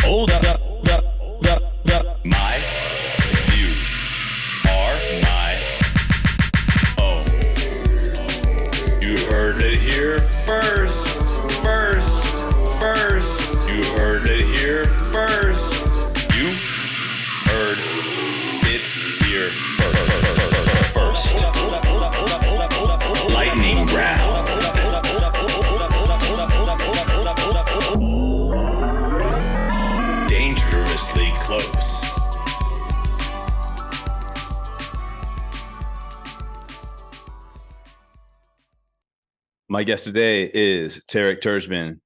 Hold up. My views are my own. You heard it here first. You heard it here first. You heard it here first. Lightning round. Dangerously close. My guest today is Tarek Turjman.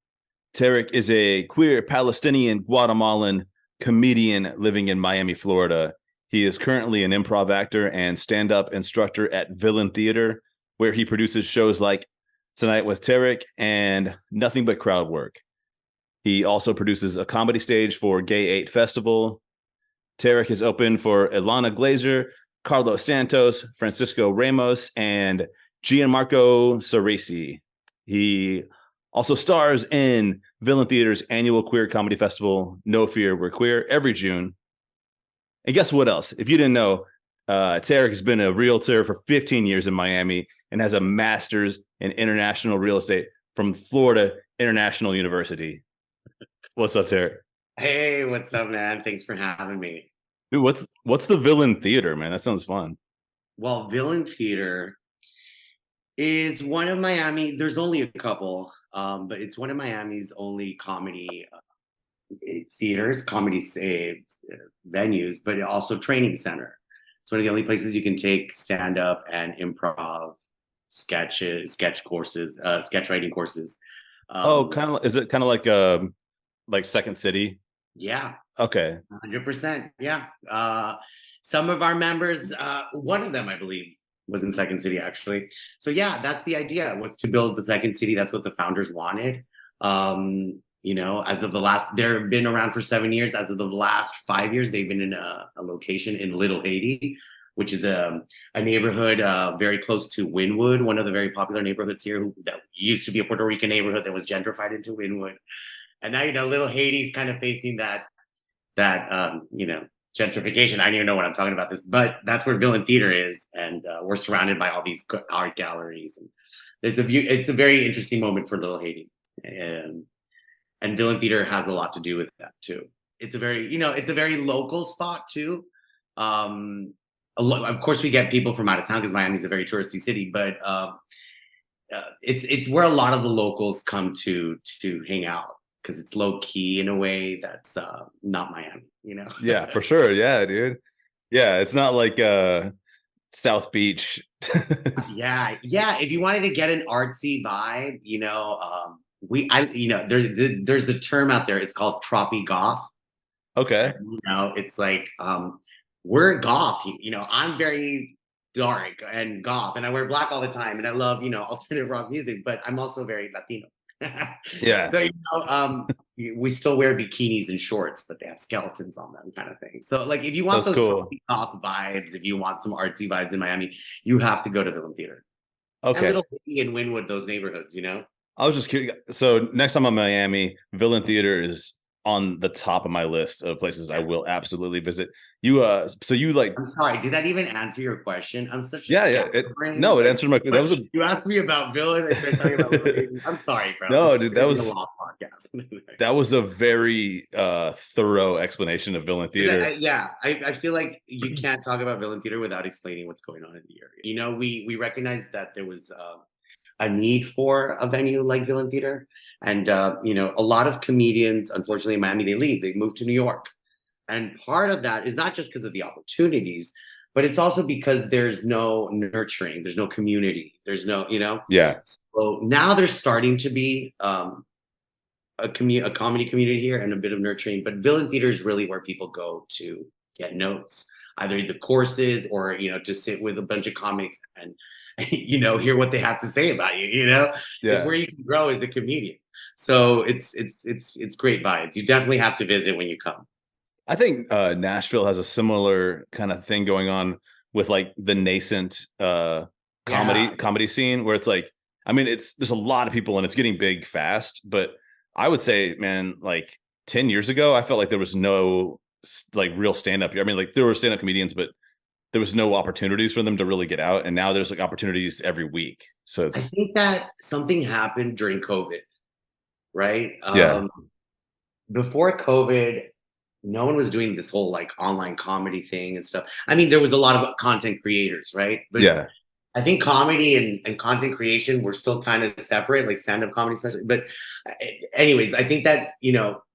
Tarek is a queer Palestinian Guatemalan comedian living in Miami, Florida. He is currently an improv actor and stand-up instructor at Villain Theater, where he produces shows like Tonight with Tarek and Nothing But Crowd Work. He also produces a comedy stage for Gay 8 Festival. Tarek is open for Ilana Glazer, Carlos Santos, Francisco Ramos, and Gianmarco Ceresi. He also stars in Villain Theater's annual queer comedy festival, No Fear, We're Queer, every June. And guess what else? If you didn't know, Tarek has been a realtor for 15 years in Miami and has a master's in international real estate from Florida International University. What's up, Tarek? Hey, what's up, man? Thanks for having me. Dude, what's the Villain Theater, man? That sounds fun. Well, Villain Theater is one of Miami. There's only a couple, but it's one of Miami's only comedy theaters, comedy venues, but also training center. It's one of the only places you can take stand up and improv sketch writing courses. Is it kind of like Second City? Yeah. Okay. 100%. Yeah. Some of our members, one of them, I believe, was in Second City, actually. So yeah, that's the idea, was to build the Second City. That's what the founders wanted. As of they've been around for 7 years. As of the last 5 years, they've been in a location in Little Haiti, which is a neighborhood very close to Wynwood, one of the very popular neighborhoods here that used to be a Puerto Rican neighborhood that was gentrified into Wynwood. And now, Little Haiti's kind of facing that gentrification. I don't even know what I'm talking about this, but that's where Villain Theater is. And we're surrounded by all these art galleries. And it's a very interesting moment for Little Haiti. And Villain Theater has a lot to do with that too. It's a very local spot too. Of course we get people from out of town because Miami's a very touristy city, but it's where a lot of the locals come to hang out, because it's low key in a way that's not Miami, Yeah, for sure. Yeah, dude. Yeah, it's not like South Beach. Yeah. If you wanted to get an artsy vibe, there's a term out there. It's called troppy goth. Okay. It's like we're goth. I'm very dark and goth, and I wear black all the time, and I love alternative rock music, but I'm also very Latino. Yeah. So we still wear bikinis and shorts, but they have skeletons on them, kind of thing. So like, if you want those troppy goth vibes, if you want some artsy vibes in Miami, you have to go to Villain Theater. Okay. And Little Haiti and Wynwood, those neighborhoods, I was just curious. So next time I'm in Miami, Villain Theater is on the top of my list of places I will absolutely visit. I'm sorry, did that even answer your question? I'm such a it answered my. That was you asked me about Villain and started talking about Villain. I'm sorry, bro. No, dude, that was a long podcast. That was a very thorough explanation of Villain Theater. I feel like you can't talk about Villain Theater without explaining what's going on in the area. We recognize that there was a need for a venue like Villain Theater. And, a lot of comedians, unfortunately, in Miami, they move to New York. And part of that is not just because of the opportunities, but it's also because there's no nurturing, there's no community, there's no, Yeah. So now there's starting to be a comedy community here and a bit of nurturing, but Villain Theater is really where people go to get notes, either the courses or, to sit with a bunch of comics and hear what they have to say about you. Yeah. It's where you can grow as a comedian. So it's great vibes. You definitely have to visit when you come. I think Nashville has a similar kind of thing going on with like the nascent comedy scene, where it's like, I mean, there's a lot of people and it's getting big fast, but I would say, man, like 10 years ago, I felt like there was no like real stand-up here. I mean, like there were stand-up comedians, but there was no opportunities for them to really get out. And now there's like opportunities every week. So I it's think that something happened during COVID, right? yeah. Before COVID, no one was doing this whole like online comedy thing and stuff. I mean, there was a lot of content creators, right? But Yeah. I think comedy and content creation were still kind of separate, like stand-up comedy, especially. But anyways, I think that,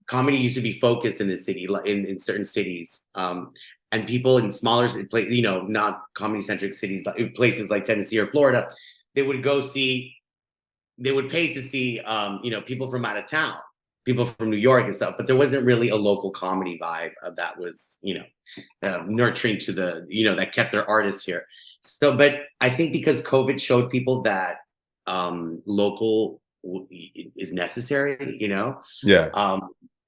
comedy used to be focused in the city, in certain cities. And people in smaller, not comedy-centric cities, like places like Tennessee or Florida, they would pay to see, people from out of town, people from New York and stuff. But there wasn't really a local comedy vibe that was, nurturing to the, that kept their artists here. So, but I think because COVID showed people that local is necessary, Yeah.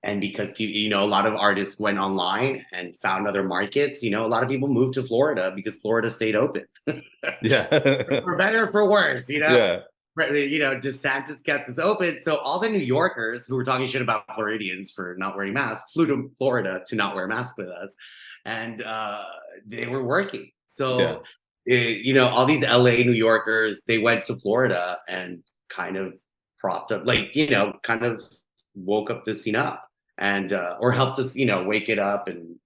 and because a lot of artists went online and found other markets, a lot of people moved to Florida because Florida stayed open, Yeah. for better or for worse, Yeah. DeSantis kept us open. So all the New Yorkers who were talking shit about Floridians for not wearing masks flew to Florida to not wear a mask with us, and they were working. So all these LA New Yorkers, they went to Florida and kind of propped up, like, kind of woke up the scene up and or helped us, wake it up and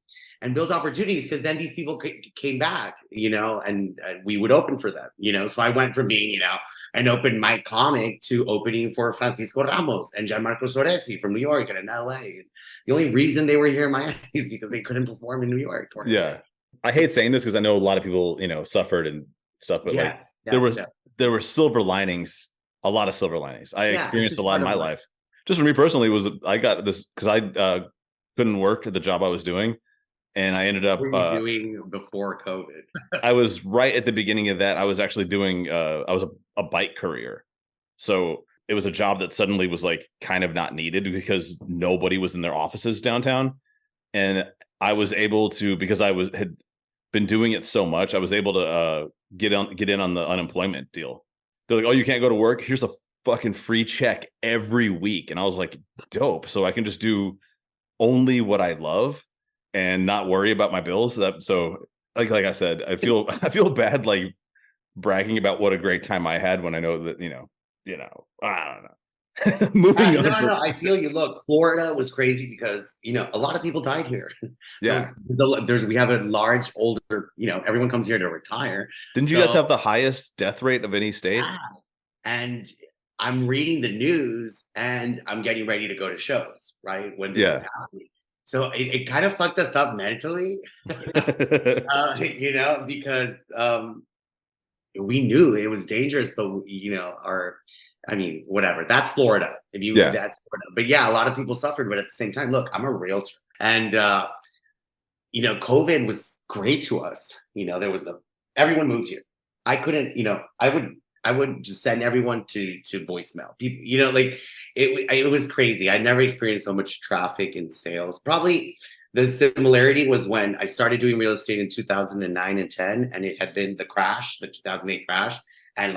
build opportunities, because then these people came back, and we would open for them, So I went from being, an open mic comic to opening for Francisco Ramos and Gianmarco Soresi from New York and in LA. The only reason they were here in Miami is because they couldn't perform in New York. Yeah. I hate saying this because I know a lot of people, suffered and stuff, but there were silver linings, a lot of silver linings. I experienced a lot in my life. Just for me personally, I got this because I couldn't work at the job I was doing. And I ended up What were you doing before COVID? I was right at the beginning of that. I was actually doing I was a bike courier. So it was a job that suddenly was like kind of not needed because nobody was in their offices downtown. And I was able to, because had been doing it so much, I was able to get in on the unemployment deal. They're like, "Oh, you can't go to work? Here's a fucking free check every week." And I was like, dope. So I can just do only what I love and not worry about my bills. So like I said, I feel bad like bragging about what a great time I had when I know that, I don't know. Moving on. No, I feel you. Look, Florida was crazy because, a lot of people died here. Yeah. We have a large older, everyone comes here to retire. Didn't you guys have the highest death rate of any state? Yeah. And I'm reading the news and I'm getting ready to go to shows, right? When this is happening. So it kind of fucked us up mentally, because we knew it was dangerous, but whatever. That's Florida. That's Florida. But yeah, a lot of people suffered. But at the same time, look, I'm a realtor, and COVID was great to us. Everyone moved here. I couldn't, I would just send everyone to voicemail. People, it was crazy. I never experienced so much traffic in sales. Probably the similarity was when I started doing real estate in 2009 and 10, and it had been the 2008 crash. And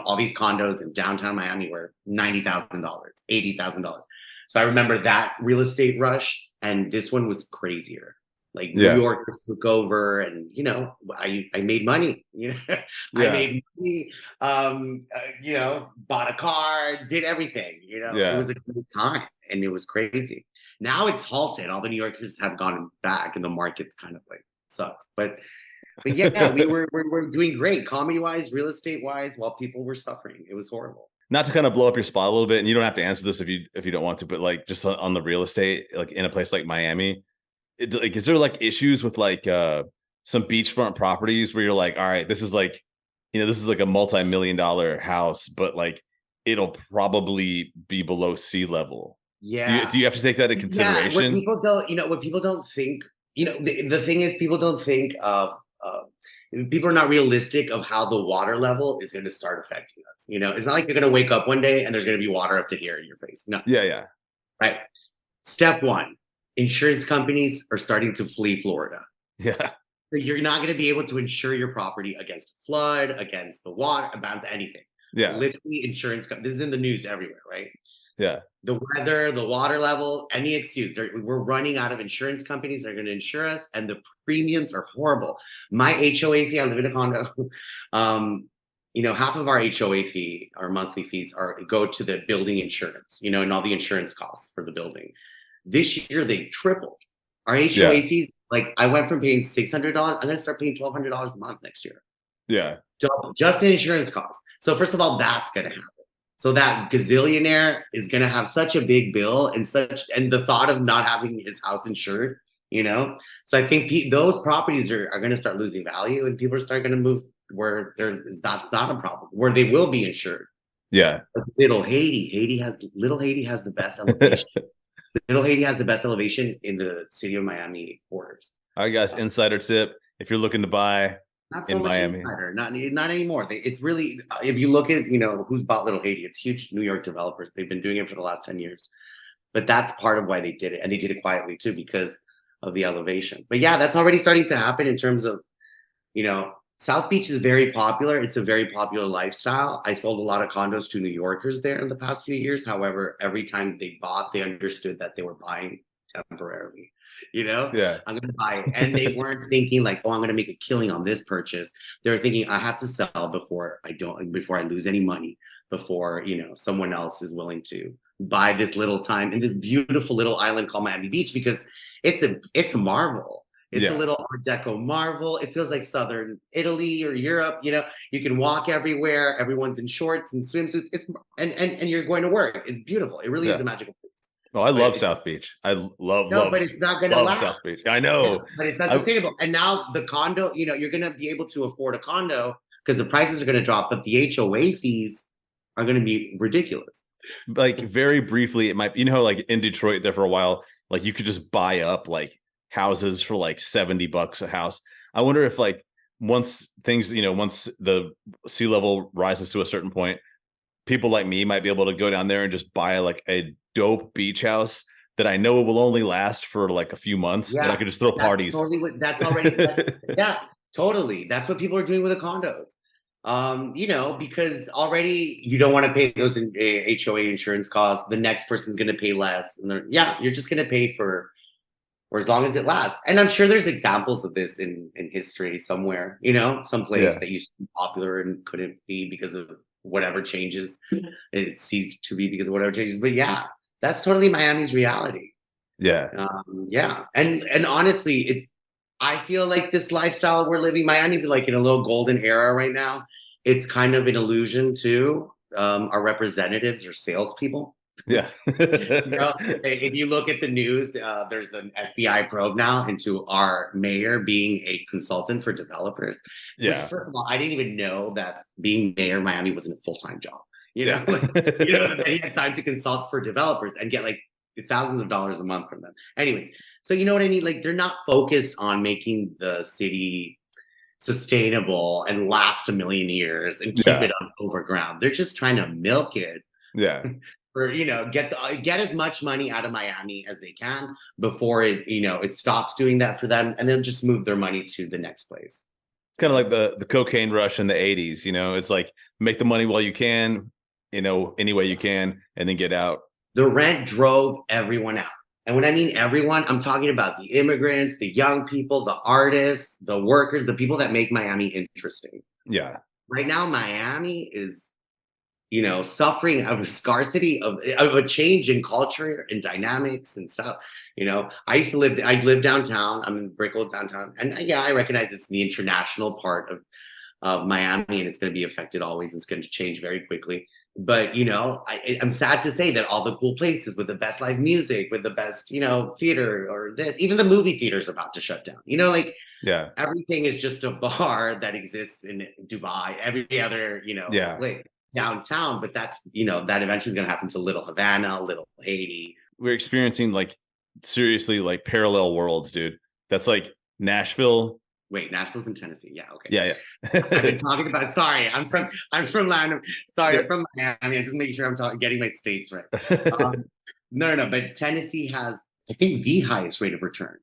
all these condos in downtown Miami were $90,000, $80,000. So I remember that real estate rush, and this one was crazier. New Yorkers took over, and I made money. I made money. Bought a car, did everything. It was a good time, and it was crazy. Now it's halted. All the New Yorkers have gone back, and the market's kind of sucks. But yeah, we're doing great, comedy wise, real estate wise, while people were suffering. It was horrible. Not to kind of blow up your spot a little bit, and you don't have to answer this if you don't want to, but just on the real estate, in a place like Miami. Is there issues with some beachfront properties where you're like, all right, this is this is a multi-million-dollar house, but it'll probably be below sea level? Yeah. Do you have to take that into consideration? What people don't think, the thing is, people don't think of people are not realistic of how the water level is going to start affecting us. It's not like you're going to wake up one day and there's going to be water up to here in your face. No. Yeah. Right. Step one. Insurance companies are starting to flee Florida. Yeah. So you're not going to be able to insure your property against flood, against the water, against anything. Yeah. Literally insurance. This is in the news everywhere, right? Yeah. The weather, the water level, any excuse. We're running out of insurance companies that are going to insure us, and the premiums are horrible. My HOA fee, I live in a condo. Half of our HOA fee, our monthly fees, go to the building insurance, and all the insurance costs for the building. This year they tripled. Our HOA fees, like I went from paying $600, I'm going to start paying $1,200 a month next year. Yeah. Just in insurance costs. So first of all, that's going to happen. So that gazillionaire is going to have such a big bill and the thought of not having his house insured, So I think those properties are going to start losing value, and people are starting to move where that's not a problem, where they will be insured. Yeah. Little Haiti has the best elevation. Little Haiti has the best elevation in the city of Miami borders. All right, guys, insider tip. If you're looking to buy not so in much Miami. Insider, not anymore. It's really, if you look at, who's bought Little Haiti, it's huge New York developers. They've been doing it for the last 10 years. But that's part of why they did it. And they did it quietly too, because of the elevation. But yeah, that's already starting to happen in terms of, South Beach is very popular. It's a very popular lifestyle. I sold a lot of condos to New Yorkers there in the past few years. However, every time they bought, they understood that they were buying temporarily. Yeah. I'm going to buy it. And they weren't thinking like, oh, I'm going to make a killing on this purchase. They were thinking, I have to sell before I lose any money, before, someone else is willing to buy this little time in this beautiful little island called Miami Beach, because it's a marvel. It's a little Art Deco marvel. It feels like Southern Italy or Europe. You can walk everywhere. Everyone's in shorts and swimsuits. And you're going to work. It's beautiful. It really is a magical place. Oh, I love South Beach. I love. But it's not going to last. South Beach. I know, but it's unsustainable. And now the condo, you're going to be able to afford a condo because the prices are going to drop, but the HOA fees are going to be ridiculous. Like very briefly, it might. Like in Detroit there for a while, like you could just buy up like houses for like $70 a house. I wonder if like once the sea level rises to a certain point, people like me might be able to go down there and just buy like a dope beach house that I know will only last for like a few months, and I could just throw parties. That's already yeah, totally. That's what people are doing with the condos. Because already you don't want to pay those HOA insurance costs. The next person's going to pay less, and you're just going to pay for as long as it lasts. And I'm sure there's examples of this in history somewhere, some place that used to be popular and couldn't be because of whatever changes. It ceased to be because of whatever changes. But yeah, that's totally Miami's reality. Yeah. And honestly, I feel like this lifestyle we're living, Miami's like in a little golden era right now. It's kind of an illusion too. Our representatives are salespeople. Yeah. If you look at the news, there's an FBI probe now into our mayor being a consultant for developers. Yeah. Which, first of all, I didn't even know that being mayor of Miami wasn't a full-time job. That he had time to consult for developers and get like thousands of dollars a month from them. Anyways, so you know what I mean? Like they're not focused on making the city sustainable and last a million years and keep it overground. They're just trying to milk it. Yeah. Or get as much money out of Miami as they can before it stops doing that for them, and then just move their money to the next place. It's kind of like the cocaine rush in the 80s. It's like make the money while you can, any way you can, and then get out. The rent drove everyone out. And when I mean everyone, I'm talking about the immigrants, the young people, the artists, the workers, the people that make Miami interesting. Yeah. Right now, Miami is suffering of a scarcity of a change in culture and dynamics and stuff. I live downtown. I'm in Brickell downtown. And I recognize it's the international part of Miami, and it's going to be affected always. It's going to change very quickly. But, I'm sad to say that all the cool places with the best live music, with the best, theater or this, even the movie theater is about to shut down. Everything is just a bar that exists in Dubai, every other, place. Downtown, but that's that eventually is going to happen to Little Havana, Little Haiti. We're experiencing like seriously like parallel worlds, dude. That's like Nashville. Wait, Nashville's in Tennessee. Yeah, okay. Yeah. I've been talking about. Sorry, I'm from Miami. I'm just making sure I'm getting my states right. No. But Tennessee has, I think, the highest rate of return.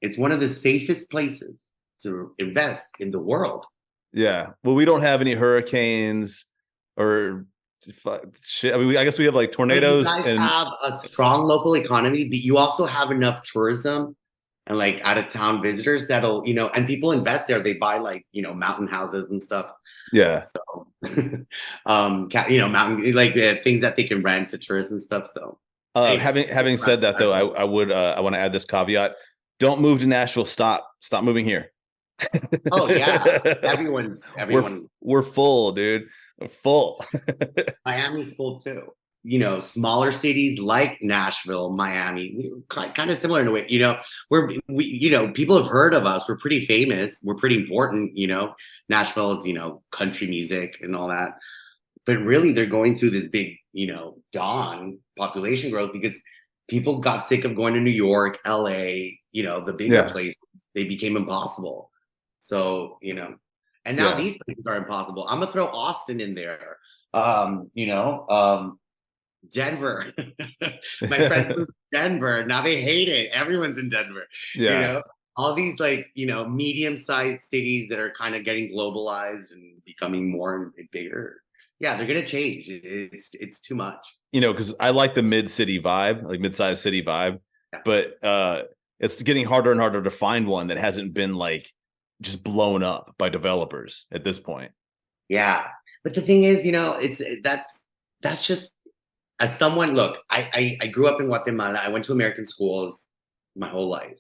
It's one of the safest places to invest in the world. Yeah. Well, we don't have any hurricanes or shit. I mean, I guess we have like But tornadoes you guys and have a strong local economy, but you also have enough tourism and like out of town visitors that'll, and people invest there. They buy like, mountain houses and stuff. yeah. So, mountain like things that they can rent to tourists and stuff. So, anyways, Having said that, though, I want to add this caveat: don't move to Nashville. Stop moving here. oh yeah, everyone. We're full, dude. We're full. Miami's full too. Smaller cities like Nashville, Miami, kind of similar in a way. People have heard of us. We're pretty famous. We're pretty important. Nashville is country music and all that. But really, they're going through this big dawn population growth because people got sick of going to New York, LA. The bigger places, they became impossible. So and now these places are impossible. I'm gonna throw Austin in there. Denver. My friends moved to Denver. Now they hate it. Everyone's in Denver. Yeah. All these like, medium-sized cities that are kind of getting globalized and becoming more and bigger. Yeah, they're gonna change. It's too much. Because I like the mid-city vibe, like mid-sized city vibe, Yeah. but it's getting harder and harder to find one that hasn't been like just blown up by developers at this point. Yeah. But the thing is, that's just as someone, look, I grew up in Guatemala. I went to American schools my whole life.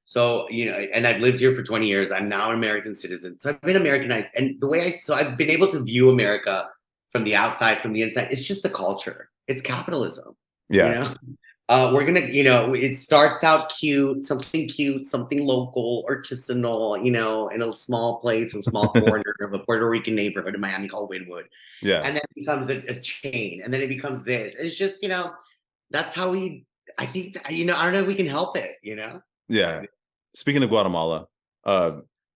So, and I've lived here for 20 years. I'm now an American citizen. So I've been Americanized. And the way I've been able to view America from the outside, from the inside, it's just the culture. It's capitalism. Yeah. We're going to, it starts out cute, something local, artisanal, in a small place, a small corner of a Puerto Rican neighborhood in Miami called Wynwood. Yeah. And then it becomes a chain. And then it becomes this. It's just, that's how I think, I don't know if we can help it, Yeah. Speaking of Guatemala,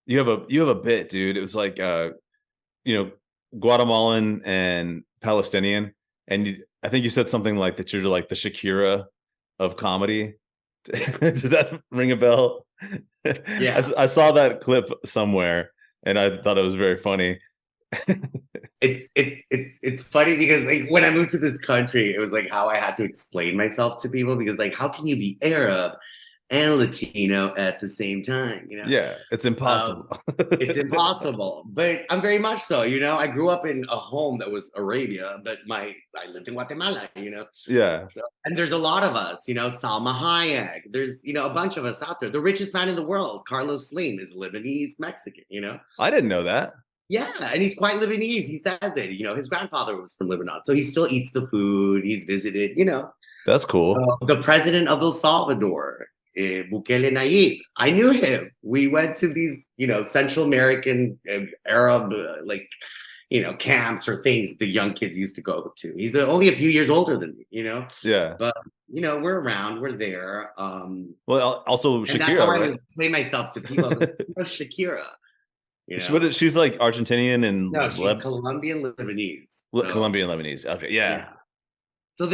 you have a bit, dude. It was like, Guatemalan and Palestinian. And I think you said something like that you're like the Shakira of comedy. Does that ring a bell? Yeah. I saw that clip somewhere and I thought it was very funny. It's funny because like when I moved to this country, it was like how I had to explain myself to people because like how can you be Arab and Latino at the same time? Yeah, it's impossible. It's impossible, but I'm very much so. I grew up in a home that was Arabia, but I lived in Guatemala. Yeah. So, and there's a lot of us. Salma Hayek. There's a bunch of us out there. The richest man in the world, Carlos Slim, is Lebanese Mexican. I didn't know that. Yeah, and he's quite Lebanese. He said that, his grandfather was from Lebanon. So he still eats the food. He's visited, That's cool. The president of El Salvador, Bukele Nayib. I knew him. We went to these, Central American Arab, camps or things the young kids used to go to. He's only a few years older than me, Yeah. But, we're around. We're there. Well, also and Shakira, that's how right? I explain myself to people. I was like, Shakira. She's like Argentinian and no, she's Colombian Lebanese. Colombian Lebanese. Okay, yeah. So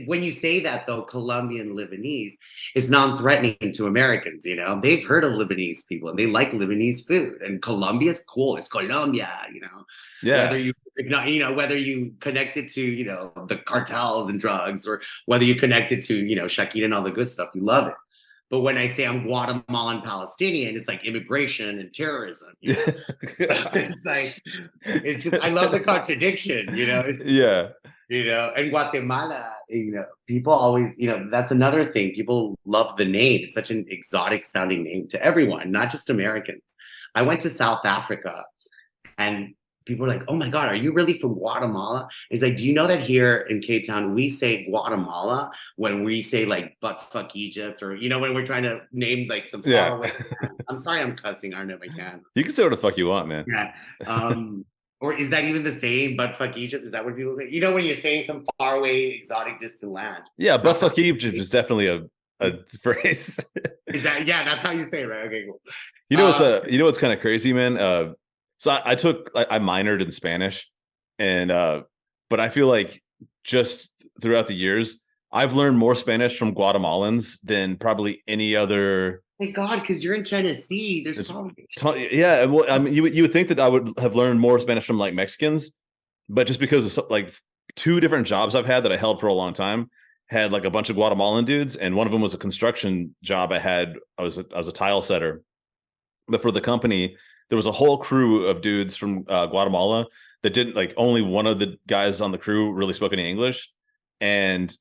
when you say that though, Colombian Lebanese, it's non-threatening to Americans. They've heard of Lebanese people and they like Lebanese food. And Colombia's cool. It's Colombia. Yeah. Whether you connect it to the cartels and drugs, or whether you connect it to Shakira and all the good stuff, you love it. But when I say I'm Guatemalan Palestinian, it's like immigration and terrorism. It's like I love the contradiction. Yeah. And Guatemala, people always, that's another thing. People love the name. It's such an exotic sounding name to everyone, not just Americans. I went to South Africa and people are like, oh my God, are you really from Guatemala? It's like, do you know that here in Cape Town, we say Guatemala when we say like butt fuck Egypt, or, when we're trying to name like some far away. I'm sorry, I'm cussing. I don't know if I can. You can say what the fuck you want, man. Yeah. Or is that even the same? Butt fuck Egypt? Is that what people say? When you're saying some far away, exotic, distant land. Yeah, butt fuck Egypt is definitely a phrase. Is that, yeah, that's how you say it, right? Okay, cool. What's kind of crazy, man? So I minored in Spanish, and but I feel like just throughout the years, I've learned more Spanish from Guatemalans than probably any other. Thank God, because you're in Tennessee. There's probably yeah. Well, I mean, you would think that I would have learned more Spanish from like Mexicans, but just because of like 2 different jobs I've had that I held for a long time had like a bunch of Guatemalan dudes, and one of them was a construction job I had. I was a tile setter, but for the company, there was a whole crew of dudes from Guatemala that didn't like. Only one of the guys on the crew really spoke any English, and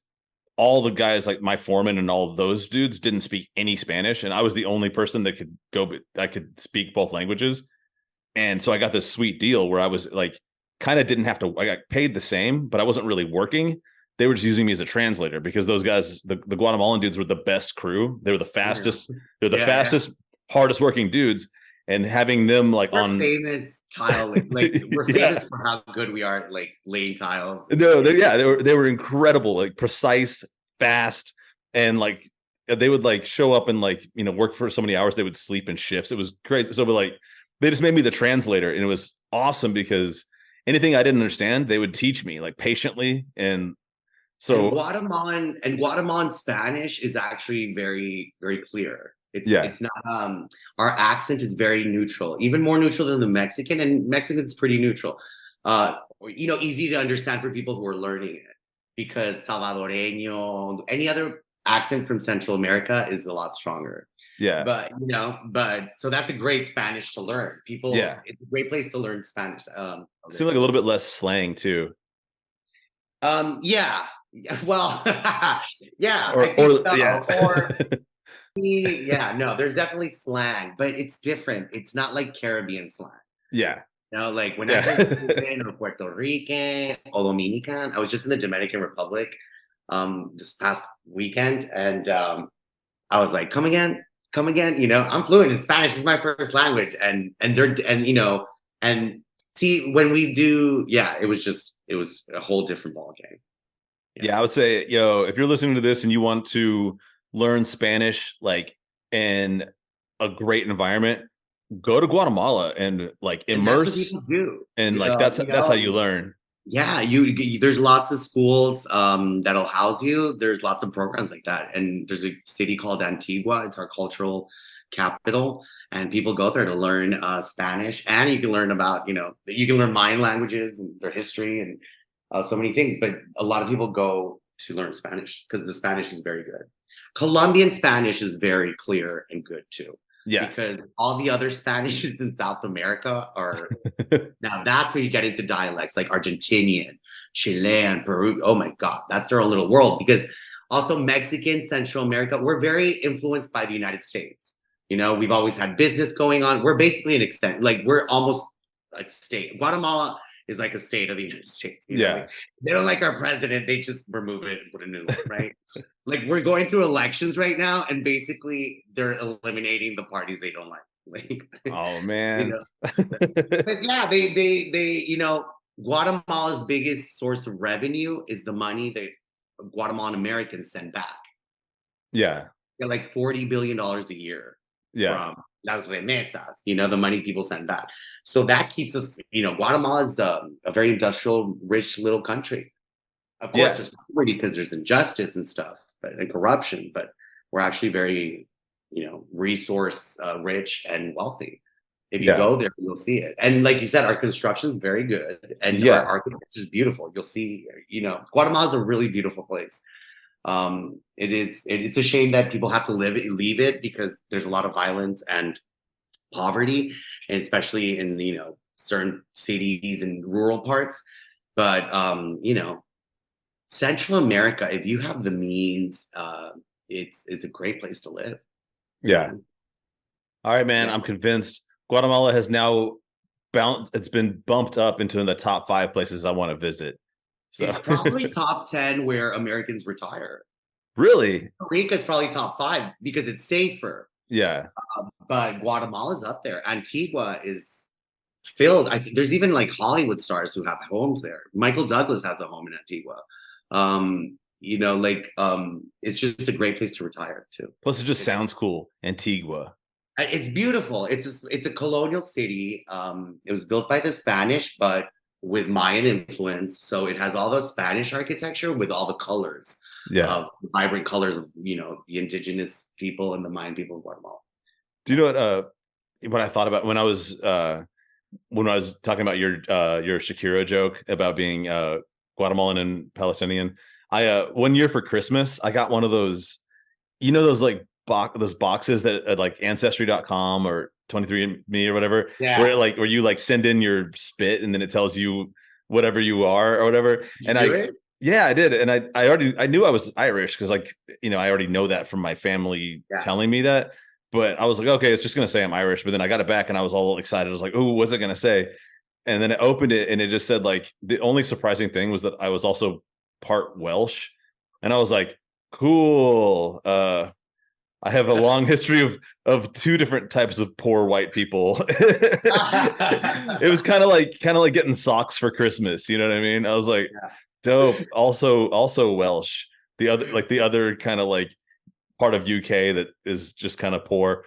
all the guys like my foreman and all of those dudes didn't speak any Spanish, and I was the only person that could speak both languages. And so I got this sweet deal where I was like, kind of didn't have to. I got paid the same, but I wasn't really working. They were just using me as a translator because those guys, the Guatemalan dudes, were the best crew. They were the fastest. They're the fastest, hardest working dudes. And having them like we're famous tile, like we're famous for how good we are at like laying tiles. No, they were incredible, like precise, fast, and like they would like show up and like work for so many hours they would sleep in shifts. It was crazy. So, but like they just made me the translator, and it was awesome because anything I didn't understand, they would teach me like patiently. And so Guatemalan Spanish is actually very, very clear. It's not our accent is very neutral, even more neutral than the Mexican, and Mexican's pretty neutral. Easy to understand for people who are learning it, because Salvadoreño, any other accent from Central America is a lot stronger. Yeah. But so that's a great Spanish to learn. It's a great place to learn Spanish. Seems like a little bit less slang too. Yeah. Well, yeah. No, there's definitely slang, but it's different. It's not like Caribbean slang. Yeah. Like when I heard Cuban or Puerto Rican or Dominican, I was just in the Dominican Republic this past weekend, and I was like, come again. I'm fluent in Spanish. This is my first language, and see when we do, it was a whole different ballgame. Yeah, I would say, if you're listening to this and you want to learn Spanish like in a great environment, go to Guatemala and like immerse. And like that's how you learn. Yeah, there's lots of schools that'll house you. There's lots of programs like that, and there's a city called Antigua. It's our cultural capital, and people go there to learn Spanish, and you can learn about you can learn Mayan languages and their history and so many things. But a lot of people go to learn Spanish because the Spanish is very good. Colombian Spanish is very clear and good too. Yeah. Because all the other Spanishes in South America are now that's where you get into dialects like Argentinian, Chilean, Peru. Oh my God, that's their own little world. Because also Mexican, Central America, we're very influenced by the United States. We've always had business going on. We're basically an extent, like we're almost a state. Guatemala is like a state of the United States. They don't like our president. They just remove it and put a new one, right? Like we're going through elections right now, and basically they're eliminating the parties they don't like. Oh man. But yeah, they Guatemala's biggest source of revenue is the money that Guatemalan Americans send back. Yeah. They're like $40 billion a year. Yeah. From las remesas, the money people send back. So that keeps us, Guatemala is a very industrial, rich little country. Of course, there's poverty because there's injustice and stuff, and corruption, but we're actually very, resource rich and wealthy. If you go there, you'll see it. And like you said, our construction is very good, and our architecture is beautiful. You'll see, Guatemala is a really beautiful place. It's a shame that people have to leave it because there's a lot of violence and poverty, and especially in certain cities and rural parts. But Central America, if you have the means, it's a great place to live. Yeah. All right, man. I'm convinced Guatemala has now it's been bumped up into the top 5 places I want to visit. So. It's probably top 10 where Americans retire. Really? Costa Rica is probably top 5 because it's safer. Yeah. But Guatemala's up there. Antigua is filled. I think there's even like Hollywood stars who have homes there. Michael Douglas has a home in Antigua. It's just a great place to retire too. Plus, it just sounds cool. Antigua. It's beautiful. It's a colonial city. It was built by the Spanish, but with Mayan influence. So it has all the Spanish architecture with all the colors. Yeah. Vibrant colors of, the indigenous people and the Mayan people of Guatemala. Do you know what I thought about when I was when I was talking about your Shakira joke about being Guatemalan and Palestinian. I one year for Christmas, I got one of those, those like those boxes that at like ancestry.com or 23andMe or whatever, Yeah. where you like send in your spit and then it tells you whatever you are or whatever. Did you And do it? yeah, I did. And I knew I was Irish because like, I already know that from my family telling me that. But I was like, okay, it's just going to say I'm Irish. But then I got it back and I was all excited. I was like, oh, what's it going to say? And then I opened it and it just said like, the only surprising thing was that I was also part Welsh. And I was like, cool. I have a long history of two different types of poor white people. It was kind of like getting socks for Christmas. You know what I mean? I was like, dope. Also Welsh. The other kind of like part of UK that is just kind of poor.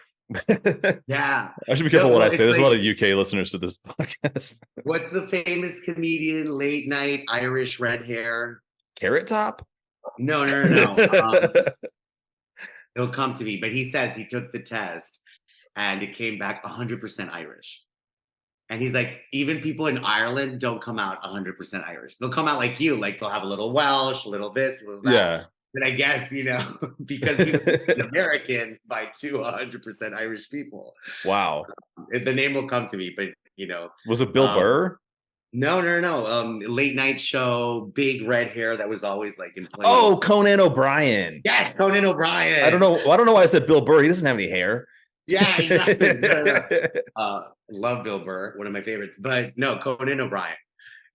Yeah. I should be careful what I say. There's a lot of UK listeners to this podcast. What's the famous comedian, late night, Irish, red hair? Carrot Top? No. It'll come to me. But he says he took the test and it came back 100% Irish. And he's like, even people in Ireland don't come out 100% Irish. They'll come out like you, like they'll have a little Welsh, a little this, a little that. Yeah. But I guess, because he was an American by 100% Irish people. Wow. The name will come to me, but was it Bill Burr? No. Late night show, big red hair that was always like in place. Oh, Conan O'Brien. Yes, Conan O'Brien. I don't know why I said Bill Burr. He doesn't have any hair. Yeah, exactly. No. Love Bill Burr, one of my favorites. But no, Conan O'Brien.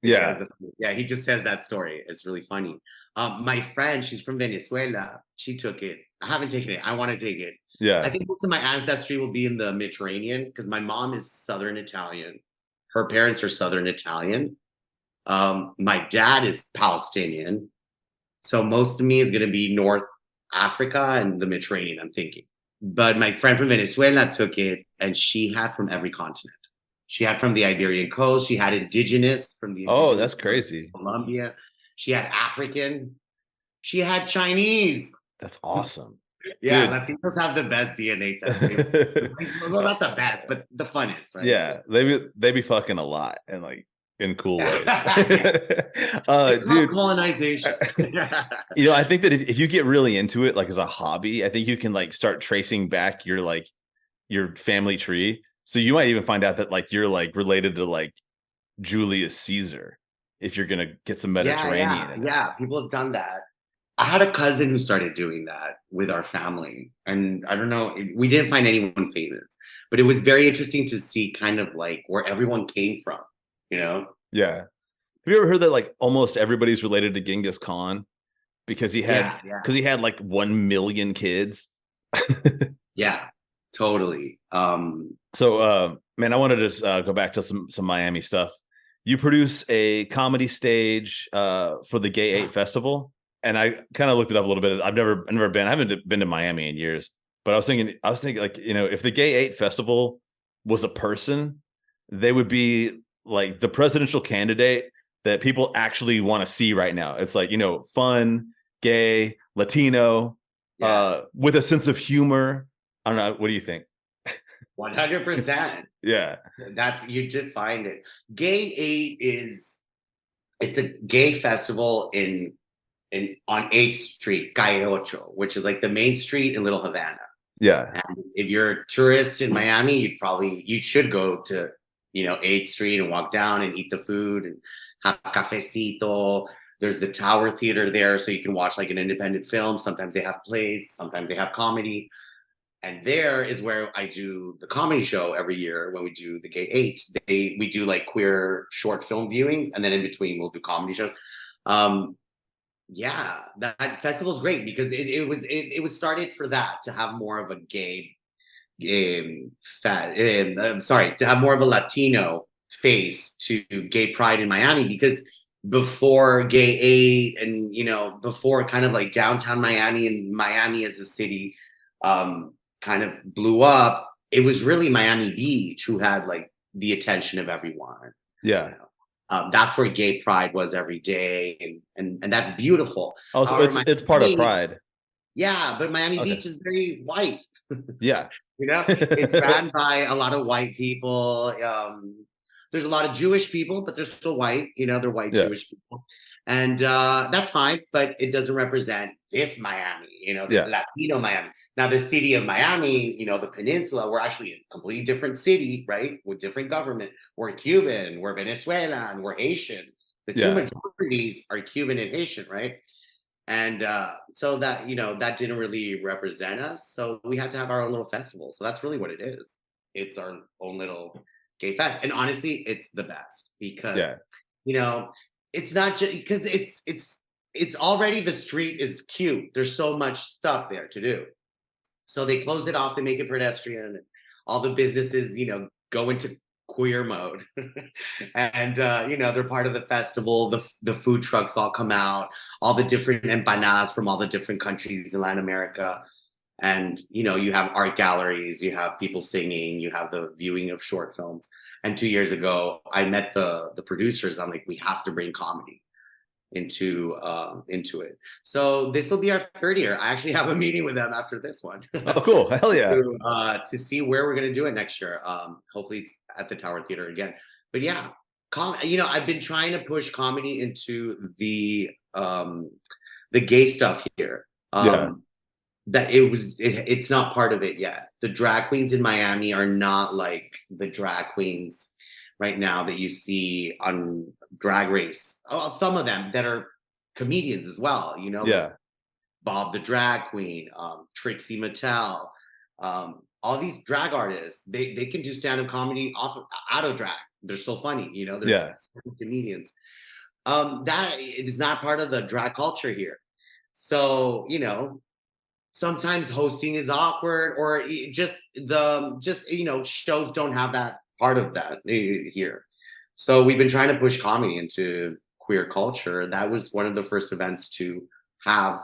Yeah. He just says that story. It's really funny. My friend, she's from Venezuela. She took it. I haven't taken it. I want to take it. Yeah. I think most of my ancestry will be in the Mediterranean because my mom is Southern Italian. Her parents are Southern Italian. My dad is Palestinian. So most of me is going to be North Africa and the Mediterranean, I'm thinking. But my friend from Venezuela took it, and she had from every continent. She had from the Iberian coast. She had indigenous from the. Oh, that's crazy. Colombia. She had African. She had Chinese. That's awesome. Yeah, Latinos have the best DNA testing. Well, not the best, but the funnest, right? Yeah, they be fucking a lot and like in cool ways. It's dude, colonization. I think that if you get really into it, like as a hobby, I think you can like start tracing back your family tree. So you might even find out that like you're like related to like Julius Caesar if you're gonna get some Mediterranean. Yeah, people have done that. I had a cousin who started doing that with our family. And I don't know, we didn't find anyone famous, but it was very interesting to see kind of like where everyone came from, Yeah. Have you ever heard that like almost everybody's related to Genghis Khan because he had like 1 million kids? Yeah, totally. So man, I wanted to just go back to some Miami stuff. You produce a comedy stage for the Gay 8 Festival. And I kind of looked it up a little bit. I've never been. I haven't been to Miami in years. But I was thinking like, if the Gay 8 Festival was a person, they would be like the presidential candidate that people actually want to see right now. It's like, fun, gay, Latino, with a sense of humor. I don't know. What do you think? 100%. Yeah. You did find it. Gay 8 it's a gay festival on 8th Street, Calle Ocho, which is like the main street in Little Havana. Yeah. And if you're a tourist in Miami, you should go to, 8th Street and walk down and eat the food and have cafecito. There's the Tower Theater there, so you can watch like an independent film. Sometimes they have plays, sometimes they have comedy. And there is where I do the comedy show every year when we do the Gay 8. We do like queer short film viewings, and then in between we'll do comedy shows. Yeah, that festival is great because it was started for that, to have more of a to have more of a Latino face to gay pride in Miami, because before Gay 8 and before kind of like downtown Miami and Miami as a city kind of blew up, it was really Miami Beach who had like the attention of everyone. Yeah. That's where gay pride was every day, and that's beautiful. Oh, so it's part of pride. Yeah, but Miami Beach is very white. Yeah. It's ran by a lot of white people. There's a lot of Jewish people, but they're still white. You know, they're white Yeah. Jewish people. And that's fine, but it doesn't represent this Miami, you know, this Latino Miami. Now, the city of Miami, you know, the peninsula, we're actually a completely different city, right? With different government. We're Cuban, we're Venezuelan, we're Haitian. The two majorities are Cuban and Haitian, right? And so that, you know, that didn't really represent us. So we had to have our own little festival. So that's really what it is. It's our own little gay fest. And honestly, it's the best because, you know, it's not just because it's already, the street is cute. There's so much stuff there to do. So they close it off, they make it pedestrian, and all the businesses, you know, go into queer mode. And you know, they're part of the festival. The food trucks all come out, all the different empanadas from all the different countries in Latin America. And you know, you have art galleries, you have people singing, you have the viewing of short films. And 2 years ago, I met the producers. I'm like, we have to bring comedy into it. So this will be our third year. I actually have a meeting with them after this one. Oh, cool. Hell yeah. To see where we're gonna do it next year. Hopefully it's at the Tower Theater again. But yeah, you know, I've been trying to push comedy into the gay stuff here. That it's not part of it yet. The drag queens in Miami are not like the drag queens right now that you see on Drag Race. Oh, some of them that are comedians as well, you know. Yeah. Like Bob the Drag Queen, Trixie Mattel, all these drag artists, they can do stand-up comedy out of drag. They're still funny, you know. They're comedians. That is not part of the drag culture here. So, you know, sometimes hosting is awkward, or just you know, shows don't have that part of that here. So we've been trying to push comedy into queer culture. That was one of the first events to have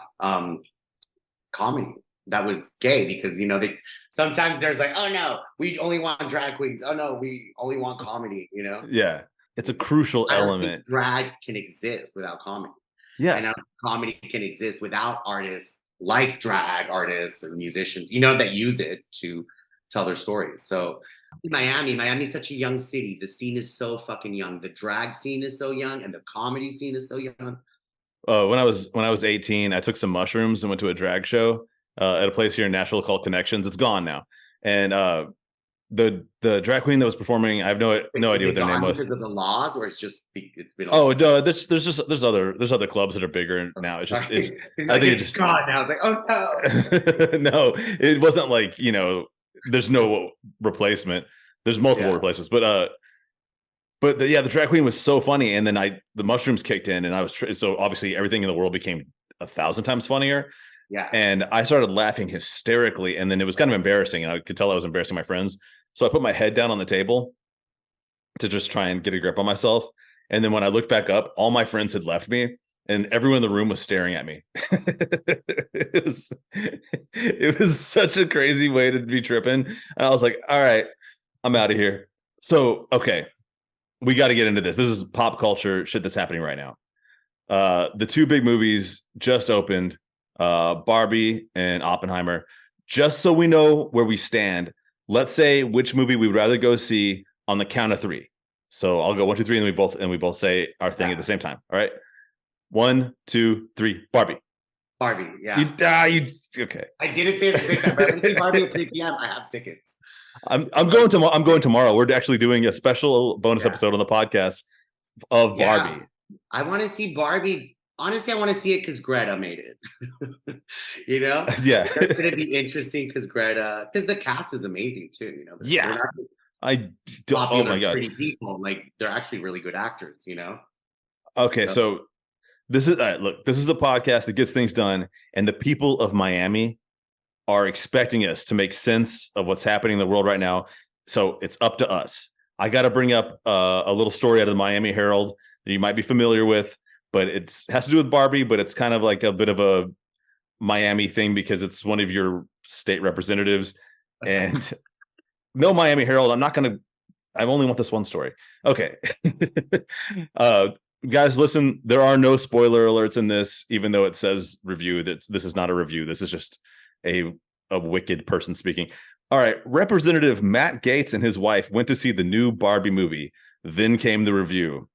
comedy that was gay, because you know, sometimes there's like, oh no, we only want drag queens. Oh no, we only want comedy, you know? Yeah. It's a crucial element. Drag can exist without comedy. Yeah. And comedy can exist without artists like drag artists and musicians, you know, that use it to tell their stories. So Miami's such a young city. The scene is so fucking young. The drag scene is so young, and the comedy scene is so young. When I was 18, I took some mushrooms and went to a drag show at a place here in Nashville called Connections. It's gone now. And the drag queen that was performing, I have no idea what their name was. Because of the laws, or it's been. Oh no, there's other clubs that are bigger now. It's just I think it's just gone now. It's like, oh no. No, it wasn't like, you know, there's no replacement. There's multiple replacements, but the drag queen was so funny, and then the mushrooms kicked in, and I was so obviously everything in the world became 1,000 times funnier. Yeah. And I started laughing hysterically, and then it was kind of embarrassing, and I could tell I was embarrassing my friends. So I put my head down on the table to just try and get a grip on myself. And then when I looked back up, all my friends had left me, and everyone in the room was staring at me. It was such a crazy way to be tripping. And I was like, all right, I'm out of here. So, okay, we got to get into this. This is pop culture shit that's happening right now. The two big movies just opened, Barbie and Oppenheimer. Just so we know where we stand, let's say which movie we would rather go see on the count of three. So I'll go 1, 2, 3, and we both say our thing at the same time. All right. 1, 2, 3. Barbie. Barbie. Yeah. You okay? I didn't say it at the same time, but I think Barbie at 3 p.m. I have tickets. I'm going tomorrow. We're actually doing a special bonus episode on the podcast of Barbie. I want to see Barbie. Honestly, I want to see it because Greta made it. You know? Yeah. It's going to be interesting because the cast is amazing too. You know? Yeah. Oh my God. Pretty people. Like, they're actually really good actors, you know? Okay. So this is, look, this is a podcast that gets things done, and the people of Miami are expecting us to make sense of what's happening in the world right now. So it's up to us. I got to bring up a little story out of the Miami Herald that you might be familiar with, but it has to do with Barbie, but it's kind of like a bit of a Miami thing because it's one of your state representatives. And no, Miami Herald, I only want this one story. Okay. Guys, listen, there are no spoiler alerts in this, even though it says review. This is not a review. This is just a wicked person speaking. All right. Representative Matt Gaetz and his wife went to see the new Barbie movie. Then came the review.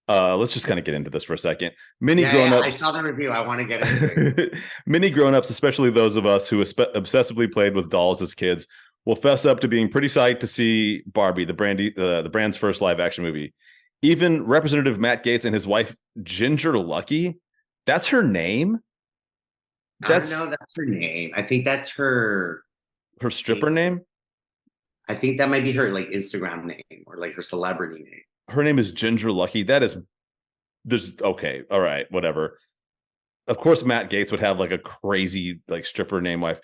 Let's just kind of get into this for a second. I saw the review. I want to get into it. Many grown-ups, especially those of us who obsessively played with dolls as kids, will fess up to being pretty psyched to see Barbie, the brand's first live-action movie. Even Representative Matt Gaetz and his wife Ginger Lucky, that's her name. I don't know. That's her name. I think that's her stripper name. I think that might be her like Instagram name or like her celebrity name. Her name is Ginger Lucky. There's okay. All right. Whatever. Of course, Matt Gaetz would have like a crazy like stripper name wife.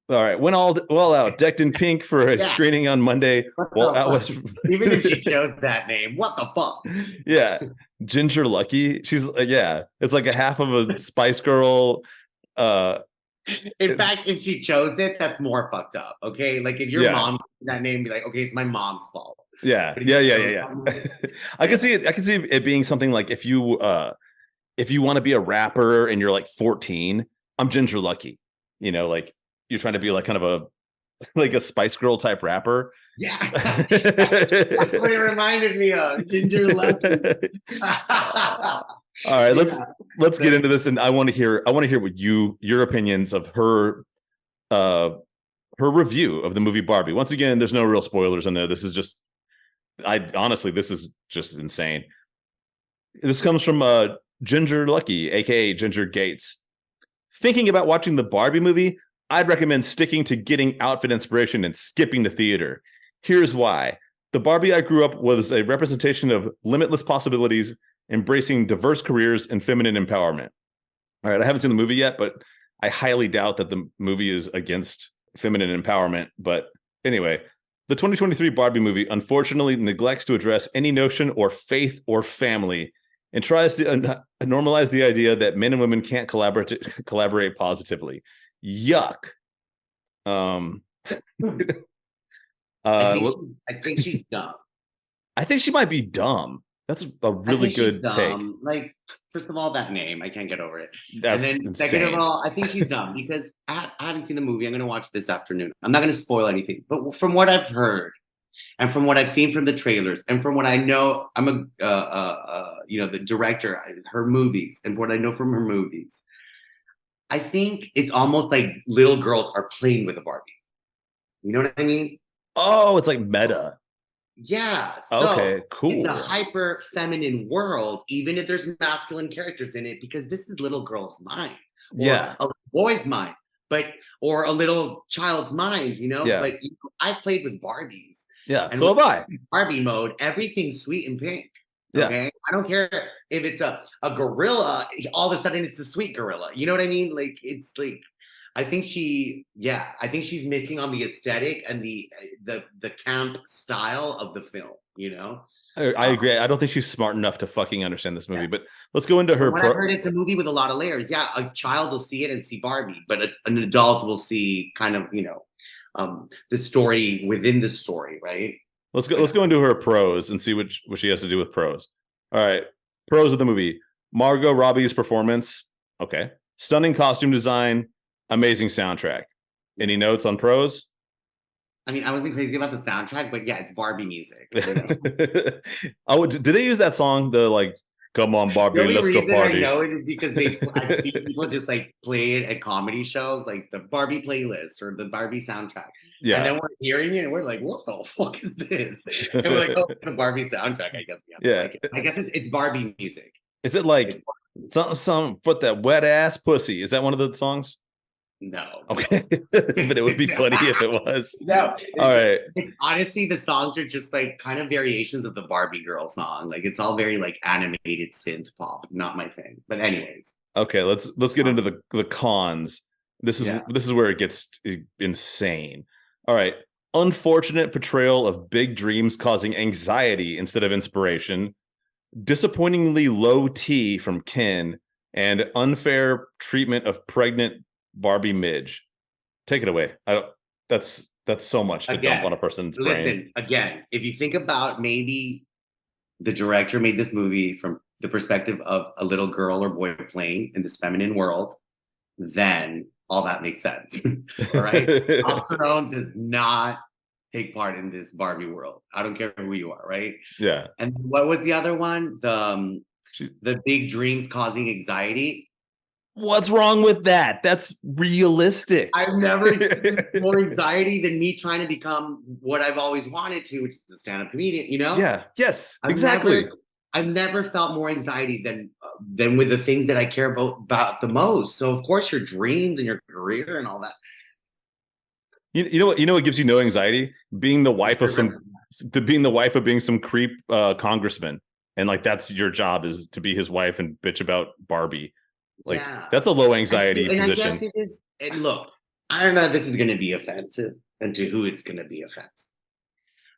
All right. Went all out, decked in pink for a screening on Monday. Even if she chose that name, what the fuck? Yeah. Ginger Lucky. She's it's like a half of a Spice Girl. In fact, if she chose it, that's more fucked up. Okay. Like if your mom that name, be like, okay, it's my mom's fault. Yeah. I can see it. I can see it being something like if you want to be a rapper and you're like 14, I'm Ginger Lucky. You know, like you're trying to be like kind of a Spice Girl type rapper. Yeah. That's what it reminded me of. Ginger Lucky. All right, let's get into this, and I want to hear what your opinions of her review of the movie Barbie. Once again, there's no real spoilers in there. This is just this is just insane. This comes from Ginger Lucky, aka Ginger Gaetz. Thinking about watching the Barbie movie, I'd recommend sticking to getting outfit inspiration and skipping the theater. Here's why. The Barbie I grew up was a representation of limitless possibilities, embracing diverse careers and feminine empowerment. All right, I haven't seen the movie yet, but I highly doubt that the movie is against feminine empowerment. But anyway, the 2023 Barbie movie unfortunately neglects to address any notion or faith or family and tries to normalize the idea that men and women can't collaborate positively. Yuck. I think she's dumb. I think she might be dumb. That's a really good take. Like, first of all, that name, I can't get over it. That's and then insane. Second of all, I think she's dumb because I haven't seen the movie. I'm going to watch this afternoon. I'm not going to spoil anything, but from what I've heard and from what I've seen from the trailers and from what I know, I'm the director, her movies, and what I know from her movies, I think it's almost like little girls are playing with a Barbie. You know what I mean? Oh, it's like meta. Yeah. So okay, cool. It's a hyper feminine world, even if there's masculine characters in it, because this is little girl's mind. Or a boy's mind, or a little child's mind, you know? Yeah. But I played with Barbies. Yeah, and so have I. Barbie mode, everything's sweet and pink. Yeah. Okay. I don't care if it's a gorilla, all of a sudden it's a sweet gorilla. You know what I mean? Like it's like I think she's missing on the aesthetic and the camp style of the film, you know? I agree. I don't think she's smart enough to fucking understand this movie, but let's go into her. I heard it's a movie with a lot of layers. Yeah, a child will see it and see Barbie, but an adult will see kind of, the story within the story, right? Let's go into her pros and see what she has to do with pros. All right. Pros of the movie. Margot Robbie's performance. Okay. Stunning costume design. Amazing soundtrack. Any notes on pros? I mean, I wasn't crazy about the soundtrack, but yeah, it's Barbie music. Oh, did they use that song? The like, come on, Barbie, let's go party. The only reason I know it is because I've seen people just like play it at comedy shows, like the Barbie playlist or the Barbie soundtrack. Yeah. And then we're hearing it and we're like, what the fuck is this? And we're like, oh, it's the Barbie soundtrack. I guess we have to like it. I guess it's Barbie music. Is it like some put that wet ass pussy? Is that one of the songs? No. Okay. But it would be funny if it was. No. All right. Honestly, the songs are just like kind of variations of the Barbie girl song. Like it's all very like animated synth pop. Not my thing. But anyways. Okay, let's get into the cons. This is where it gets insane. All right. Unfortunate portrayal of big dreams causing anxiety instead of inspiration. Disappointingly low T from Ken and unfair treatment of pregnant Barbie midge. Take it away. That's so much to dump on a person's brain. Again, if you think about maybe the director made this movie from the perspective of a little girl or boy playing in this feminine world, then all that makes sense. All right. Testosterone does not take part in this Barbie world. I don't care who you are, right? Yeah. And what was the other one? She- The big dreams causing anxiety. What's wrong with that? That's realistic. I've never experienced more anxiety than me trying to become what I've always wanted to, which is a stand-up comedian, you know? Yeah. Yes. Exactly. I've never felt more anxiety than with the things that I care about the most. So of course your dreams and your career and all that. You know what? You know what gives you no anxiety? Being the wife of being some creep congressman, and like that's your job is to be his wife and bitch about Barbie. Like that's a low anxiety position. I guess it is. And look, I don't know if this is going to be offensive and to who it's going to be offensive.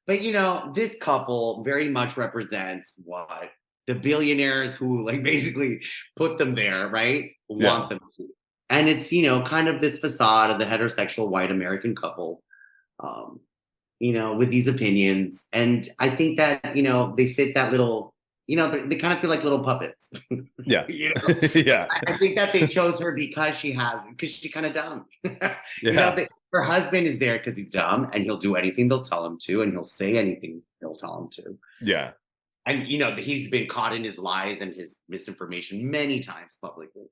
But you know, this couple very much represents what the billionaires who like basically put them there, right? Want them to. And it's, you know, kind of this facade of the heterosexual white American couple, you know, with these opinions. And I think that, you know, they fit that little, you know, they kind of feel like little puppets. Yeah. You know? Yeah. I think that they chose her because she's kind of dumb. You know, her husband is there because he's dumb and he'll do anything they'll tell him to, and he'll say anything they'll tell him to. Yeah. And, you know, he's been caught in his lies and his misinformation many times publicly.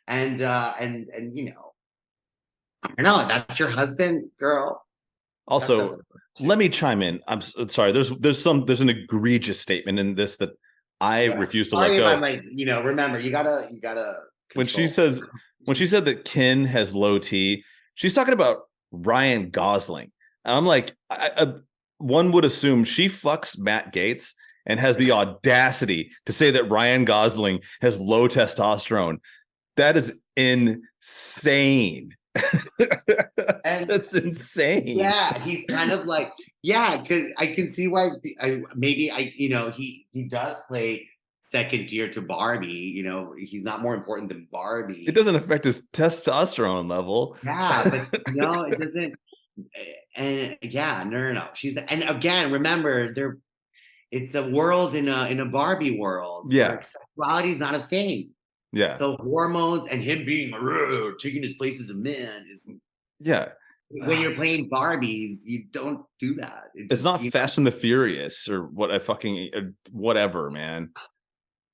And you know, I don't know, that's your husband, girl. Also, let me chime in. I'm sorry. There's an egregious statement in this that I refuse to let go. I'm like, you know, remember, you gotta. When she said that Ken has low T, she's talking about Ryan Gosling, and I'm like, one would assume she fucks Matt Gaetz and has the audacity to say that Ryan Gosling has low testosterone. That is insane. And that's insane. Yeah, he's kind of like, because I can see why. You know, he does play second tier to Barbie. You know, he's not more important than Barbie. It doesn't affect his testosterone level. Yeah, but no, it doesn't. And no. And again, remember, it's a world in a Barbie world. Yeah, sexuality is not a thing. Yeah. So hormones and him being taking his place as a man is. Yeah. When you're playing Barbies, you don't do that. It's not Fast and the Furious or whatever, man.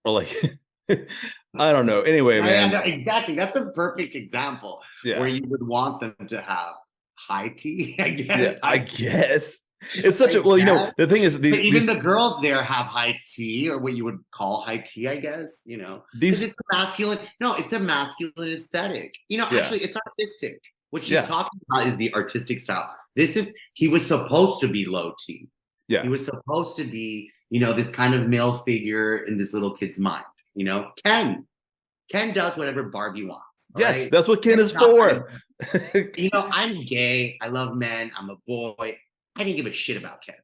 Or like, I don't know. Anyway, man. Exactly. That's a perfect example where you would want them to have high tea, I guess. Yeah, I guess. It's such a, well, you know, the thing is, the girls there have high tea, or what you would call high tea, I guess, you know, it's a masculine aesthetic. You know, actually, it's artistic. What she's talking about is the artistic style. He was supposed to be low T. Yeah. He was supposed to be, you know, this kind of male figure in this little kid's mind, you know. Ken does whatever Barbie wants. Yes, right? That's what Ken is for. You know, I'm gay. I love men. I'm a boy. I didn't give a shit about Ken.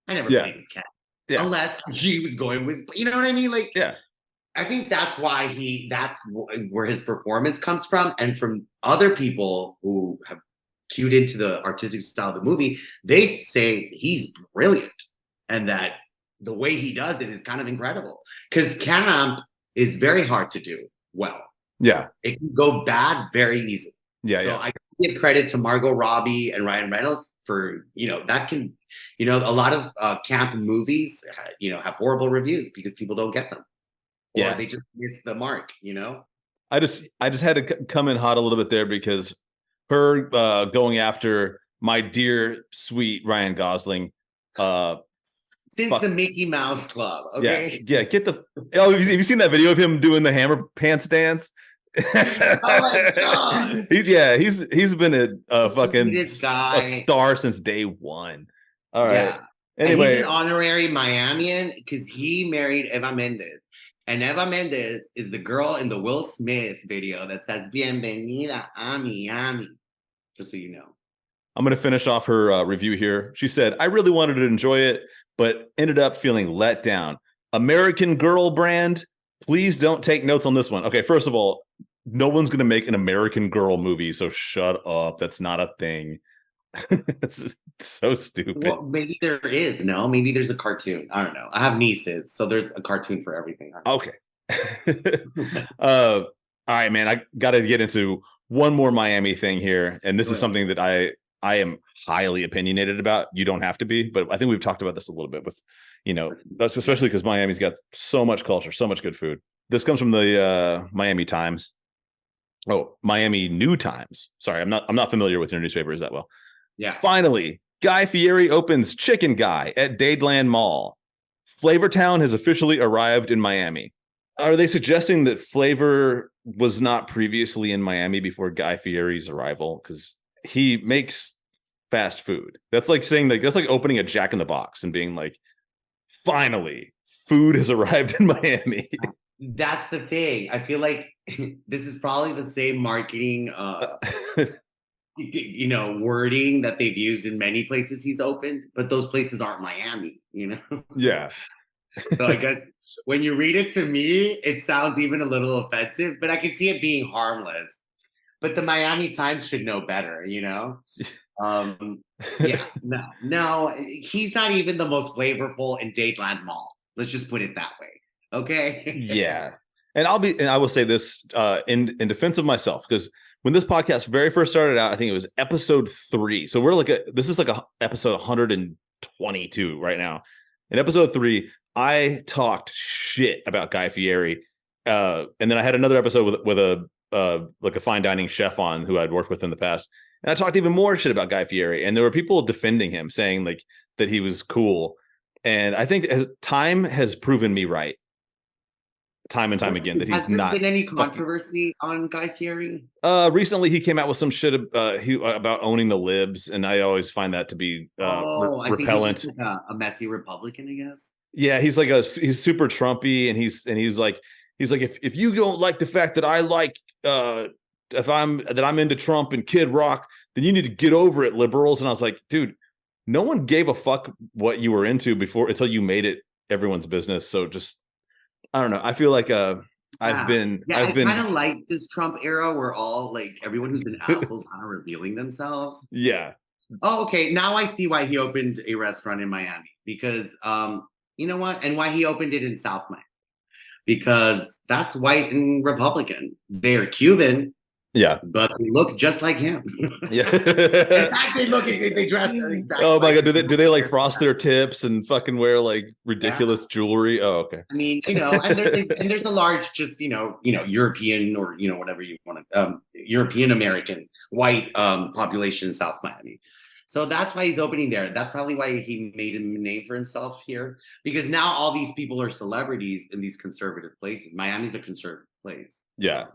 I never played with Ken. Yeah. Unless she was going with, you know what I mean? Like, I think that's why that's where his performance comes from. And from other people who have cued into the artistic style of the movie, they say he's brilliant and that the way he does it is kind of incredible. Because camp is very hard to do well. Yeah. It can go bad very easily. So I give credit to Margot Robbie and Ryan Reynolds for, you know, that can, you know, a lot of camp movies, you know, have horrible reviews because people don't get them. Or they just miss the mark, you know? I just had to come in hot a little bit there because her going after my dear, sweet Ryan Gosling. Since the Mickey Mouse Club, okay? Yeah, get the... Oh, have you seen that video of him doing the hammer pants dance? Oh my god! He's been a fucking a star since day one. All right. Anyway, and he's an honorary Miamian because he married Eva Mendes, and Eva Mendes is the girl in the Will Smith video that says "Bienvenida a Miami." Just so you know. I'm gonna finish off her review here. She said, "I really wanted to enjoy it, but ended up feeling let down. American Girl brand. Please don't take notes on this one." Okay, first of all, no one's going to make an American Girl movie, so shut up. That's not a thing. It's so stupid. Well, maybe there is. No, maybe there's a cartoon. I don't know. I have nieces, so there's a cartoon for everything. Okay. All right, man. I got to get into one more Miami thing here, and this is something that I I am highly opinionated about. You don't have to be, but I think we've talked about this a little bit with, that's especially because Miami's got so much culture, so much good food. This comes from the Miami Times. Oh, Miami New Times. Sorry, I'm not familiar with your newspapers that well. Yeah. Finally, Guy Fieri opens Chicken Guy at Dadeland Mall. Flavortown has officially arrived in Miami. Are they suggesting that Flavor was not previously in Miami before Guy Fieri's arrival? Because he makes fast food. That's like saying that's like opening a Jack in the Box and being like, finally, food has arrived in Miami. That's the thing. I feel like this is probably the same marketing, wording that they've used in many places he's opened, but those places aren't Miami, Yeah. So I guess when you read it to me, it sounds even a little offensive, but I can see it being harmless. But the Miami Times should know better, Yeah, no, he's not even the most flavorful in Dadeland Mall. Let's just put it that way. Okay. Yeah. And I will say this in defense of myself, because when this podcast very first started out, I think it was episode 3. So we're this is like a episode 122 right now. In episode 3, I talked shit about Guy Fieri. And then I had another episode with a fine dining chef on who I'd worked with in the past. And I talked even more shit about Guy Fieri. And there were people defending him, saying that he was cool. And I think time has proven me right. Time and time again that he's not. Has there been any controversy on Guy Fieri? Recently he came out with some shit about owning the libs, and I always find that to be repellent. I think he's just like a messy Republican, I guess. Yeah, he's he's super Trumpy, and he's like if you don't like the fact that I like if I'm into Trump and Kid Rock, then you need to get over it, liberals. And I was like, dude, no one gave a fuck what you were into before until you made it everyone's business. So just, I don't know. I feel like I kind of like this Trump era where all everyone who's been assholes kind of revealing themselves. Yeah. Oh, okay. Now I see why he opened a restaurant in Miami, because you know what? And why he opened it in South Miami, because that's white and Republican. They're Cuban. Yeah, but they look just like him. Yeah. In fact, they dress exactly. Oh my god, do they frost their tips and fucking wear ridiculous jewelry? Oh, okay. I mean, and there's a large, just European or whatever you want to, European American white population in South Miami. So that's why he's opening there. That's probably why he made a name for himself here, because now all these people are celebrities in these conservative places. Miami's a conservative place. Yeah.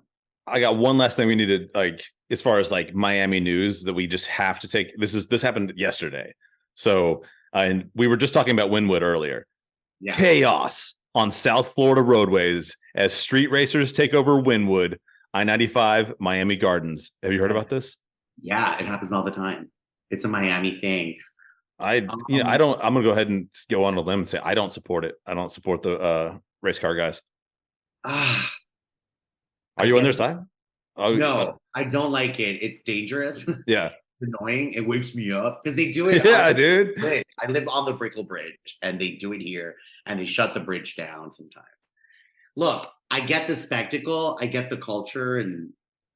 I got one last thing we need to as far as Miami news that we just have to take. This happened yesterday. So, and we were just talking about Wynwood earlier. Yeah. Chaos on South Florida roadways as street racers take over Wynwood, I-95, Miami Gardens. Have you heard about this? Yeah, it happens all the time. It's a Miami thing. I'm gonna go ahead and go on a limb and say I don't support it. I don't support the race car guys. Are you on their side? No, I don't like it. It's dangerous. Yeah. It's annoying. It wakes me up because they do it. Yeah, dude. I live on the Brickell Bridge, and they do it here, and they shut the bridge down sometimes. Look, I get the spectacle. I get the culture, and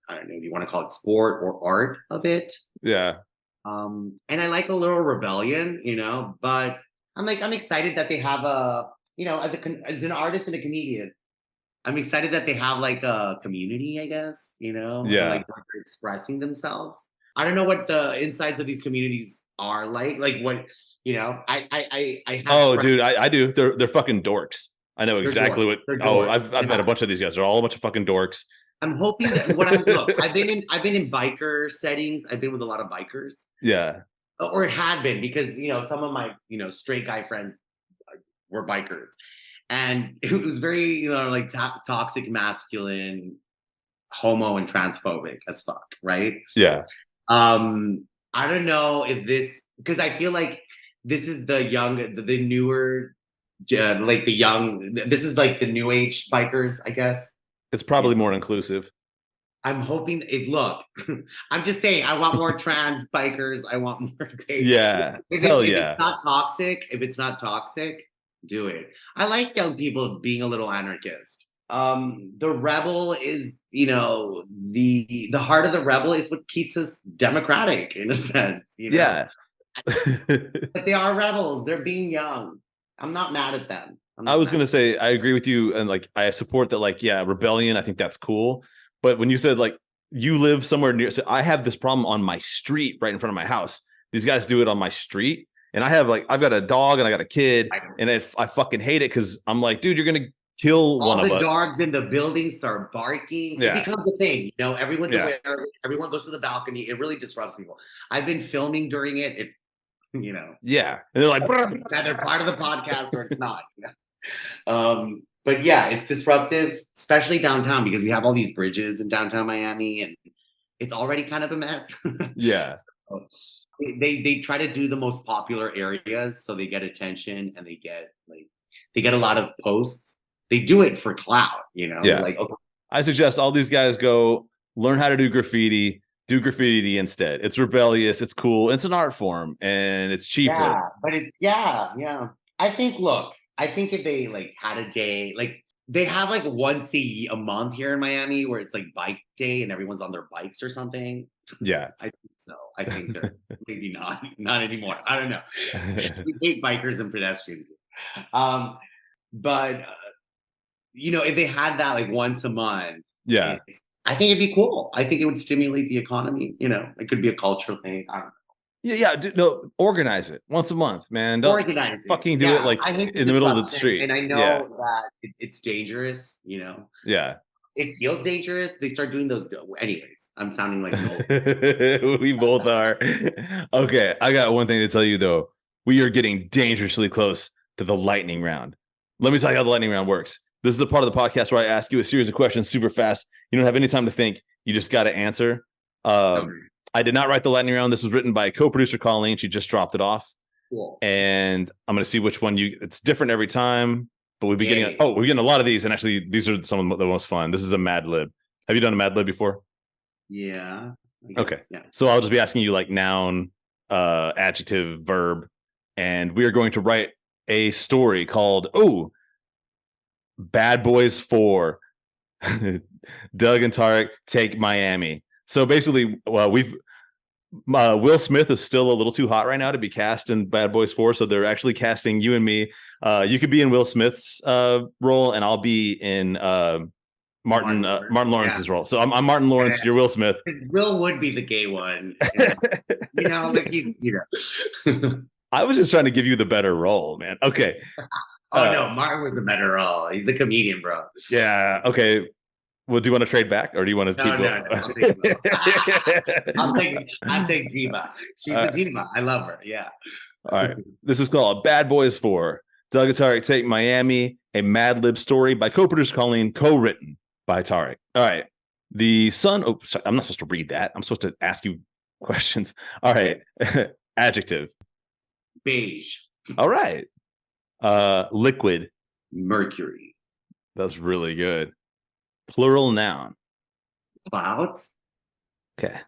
I don't know if you want to call it sport or art of it. Yeah. And I like a little rebellion, but I'm excited that they have as an artist and a comedian, I'm excited that they have a community, I guess, Yeah. they're expressing themselves. I don't know what the insides of these communities are like what, I have. Oh, dude, I do. They're fucking dorks. I know exactly what. Oh, I've met a bunch of these guys. They're all a bunch of fucking dorks. I'm hoping that I've been in biker settings. I've been with a lot of bikers. Yeah. Or had been, because, some of my, straight guy friends were bikers. And it was very, toxic, masculine, homo, and transphobic as fuck, right? Yeah. I don't know if this, because I feel like this is the newer, this is the new age bikers, I guess. It's probably more inclusive. I'm hoping I'm just saying, I want more trans bikers. I want more gays. Yeah. If it's not toxic, do it. I like young people being a little anarchist. The rebel is, the heart of the rebel is what keeps us democratic in a sense, Yeah. But they are rebels. They're being young. I'm not mad at them. I was going to say, I agree with you. And like, I support that, like, yeah, rebellion. I think that's cool. But when you said like you live somewhere near, so I have this problem on my street right in front of my house. These guys do it on my street. And I've got a dog and I got a kid. And I fucking hate it because I'm like, dude, you're going to kill one of us. All the dogs in the building start barking. Yeah. It becomes a thing. Everyone's aware. Everyone goes to the balcony. It really disrupts people. I've been filming during it. Yeah. And they're like, it's either part of the podcast or it's not. But yeah, it's disruptive, especially downtown, because we have all these bridges in downtown Miami and it's already kind of a mess. Yeah. So they try to do the most popular areas so they get attention and they get a lot of posts. They do it for clout, Yeah. Like, okay. I suggest all these guys go learn how to do graffiti instead. It's rebellious, it's cool, it's an art form, and it's cheaper. Yeah, but it's I think if they like had a day, like they have like once a month here in Miami where it's like bike day and everyone's on their bikes or something. Yeah. I think so. I think they're maybe not anymore. I don't know. We hate bikers and pedestrians. But if they had that like once a month, yeah, I think it'd be cool. I think it would stimulate the economy. It could be a cultural thing. I don't know. Yeah. No, organize it once a month, man. Don't organize fucking do it like in the middle of the street. And I know that it's dangerous. Yeah. It feels dangerous. They start doing those. Anyways, I'm sounding like we both are. Okay, I got one thing to tell you though. We are getting dangerously close to the lightning round. Let me tell you how the lightning round works. This is the part of the podcast where I ask you a series of questions super fast. You don't have any time to think. You just got to answer. I did not write the lightning round. This was written by co-producer Colleen. She just dropped it off. Cool. And I'm going to see which one it's different every time, but we're getting a lot of these. And actually, these are some of the most fun. This is a Mad Lib. Have you done a Mad Lib before? Yeah. Okay. Yeah. So I'll just be asking you like noun, adjective, verb, and we are going to write a story called, Bad Boys 4. Doug and Tarek take Miami. So basically, Will Smith is still a little too hot right now to be cast in Bad Boys 4. So they're actually casting you and me. You could be in Will Smith's role, and I'll be in Martin Lawrence's role. So I'm Martin Lawrence. You're Will Smith. Will would be the gay one. Like he's. I was just trying to give you the better role, man. Okay. No, Martin was the better role. He's the comedian, bro. Yeah. Okay. Well, do you want to trade back, or do you want to keep No. I'll take Diva. She's the diva. I love her. Yeah. All right. This is called Bad Boys 4. Doug and Tarek take Miami, a Mad Lib story by co-producer Colleen, co-written by Tarek. All right. The sun. Oh, sorry, I'm not supposed to read that. I'm supposed to ask you questions. All right. Adjective. Beige. All right. Liquid. Mercury. That's really good. Plural noun. Clouds. Okay.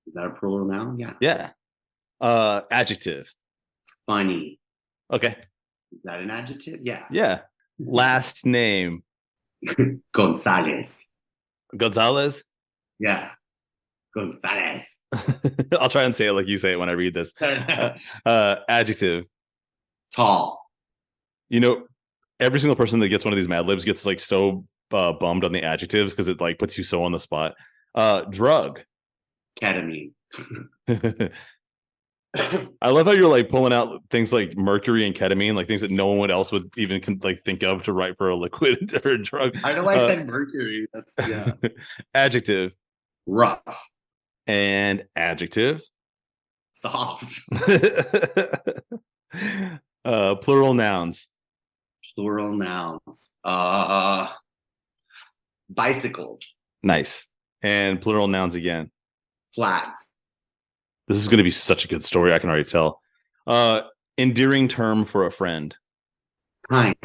Is that a plural noun? Yeah. Yeah. Adjective. Funny. Okay. Is that an adjective? Yeah. Yeah. Last name. Gonzalez. Gonzalez? Yeah. Gonzalez. I'll try and say it like you say it when I read this. Adjective. Tall. Every single person that gets one of these Mad Libs gets like so bummed on the adjectives because it like puts you so on the spot. Drug. Ketamine. I love how you're like pulling out things like mercury and ketamine, like things that no one else would even think of to write for a liquid or a drug. I know I said mercury. That's Adjective. Rough. And adjective. Soft. Plural nouns. Plural nouns. Bicycles. Nice. And plural nouns again. Flags. This is going to be such a good story. I can already tell. Endearing term for a friend. Kind.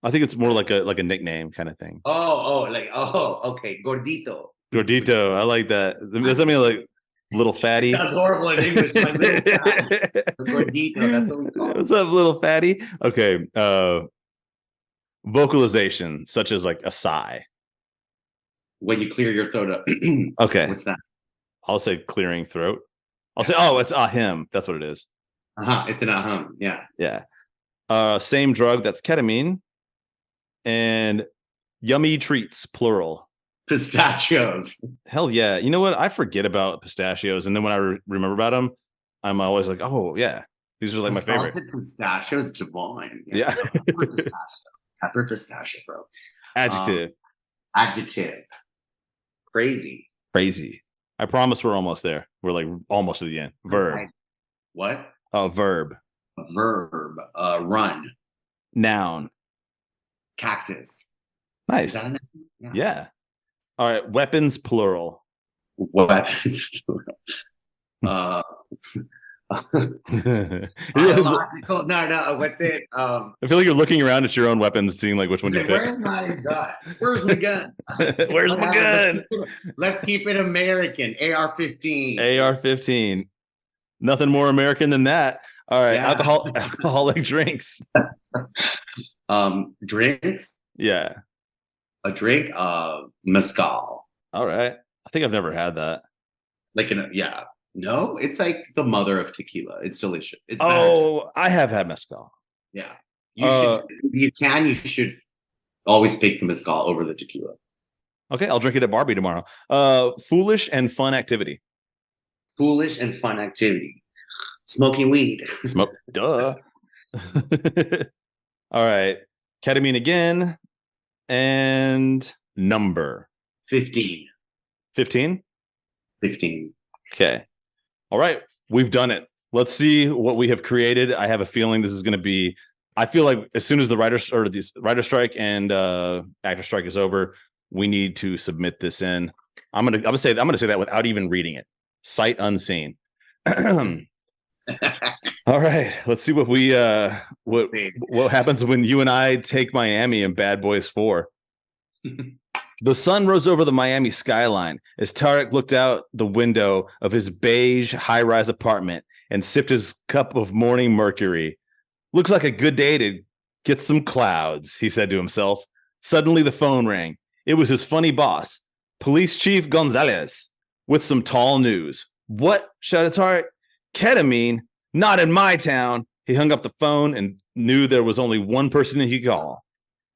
I think it's more like a nickname kind of thing. Okay. Gordito. Gordito. I like that. Does that mean like little fatty? That's horrible in English. My little fatty. Gordito. That's what we call it. What's up, little fatty? Okay. Vocalization, such as like a sigh. When you clear your throat up. Okay. What's that? I'll say clearing throat. I'll say, oh, it's him. That's what it is. It's an ahum. Yeah. Yeah. Same drug, that's ketamine. And yummy treats, plural. Pistachios. Hell yeah. You know what? I forget about pistachios. And then when I remember about them, I'm always like, oh, yeah. These are like my favorite. Salted pistachios, divine. Yeah. Pepper pistachio. Pepper pistachio, bro. Adjective. Adjective. Crazy. Crazy. I promise we're almost there. We're like almost to the end. Verb. What? Verb. Verb. Run. Noun. Cactus. Nice. Is that a noun? Yeah. All right. Weapons, plural. Weapons. Biological. No. What's it? I feel like you're looking around at your own weapons, seeing like which one you pick. Where's my gun? Where's my gun? Where's my gun? Let's keep it American. AR-15. AR-15. Nothing more American than that. All right. Yeah. Alcoholic drinks. Drinks. Yeah. A drink. Mezcal. All right. I think I've never had that. Yeah. No, it's like the mother of tequila. It's delicious. It's I have had mezcal. Yeah. You should always pick the mezcal over the tequila. Okay, I'll drink it at Barbie tomorrow. Foolish and fun activity. Foolish and fun activity. Smoking weed. Duh. All right. Ketamine again. And number. 15. 15? 15. Okay. All right. We've done it. Let's see what we have created. I have a feeling this is going to be, I feel like as soon as the writer strike and actor strike is over, we need to submit this in. I'm going to say that without even reading it. Sight unseen. All right. Let's see what what happens when you and I take Miami in Bad Boys 4. The sun rose over the Miami skyline as Tarek looked out the window of his beige high-rise apartment and sipped his cup of morning mercury. Looks like a good day to get some clouds, he said to himself. Suddenly the phone rang. It was his funny boss, Police Chief Gonzalez, with some tall news. What? Shouted Tarek. Ketamine? Not in my town. He hung up the phone and knew there was only one person he could call.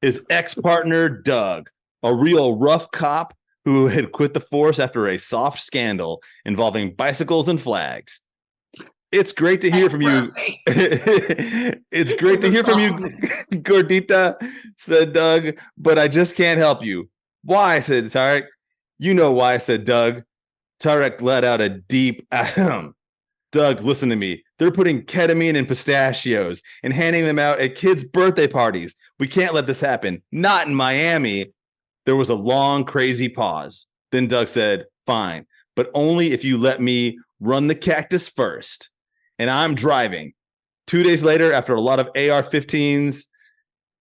His ex-partner, Doug. A real rough cop who had quit the force after a soft scandal involving bicycles and flags. It's great to hear from you. It's great to hear from you, Gordita, said Doug, but I just can't help you. Why, said Tarek. You know why, said Doug. Tarek let out a deep ahem. Doug, listen to me. They're putting ketamine in pistachios and handing them out at kids' birthday parties. We can't let this happen. Not in Miami. There was a long, crazy pause. Then Doug said, fine, but only if you let me run the cactus first. And I'm driving. 2 days later, after a lot of AR-15s,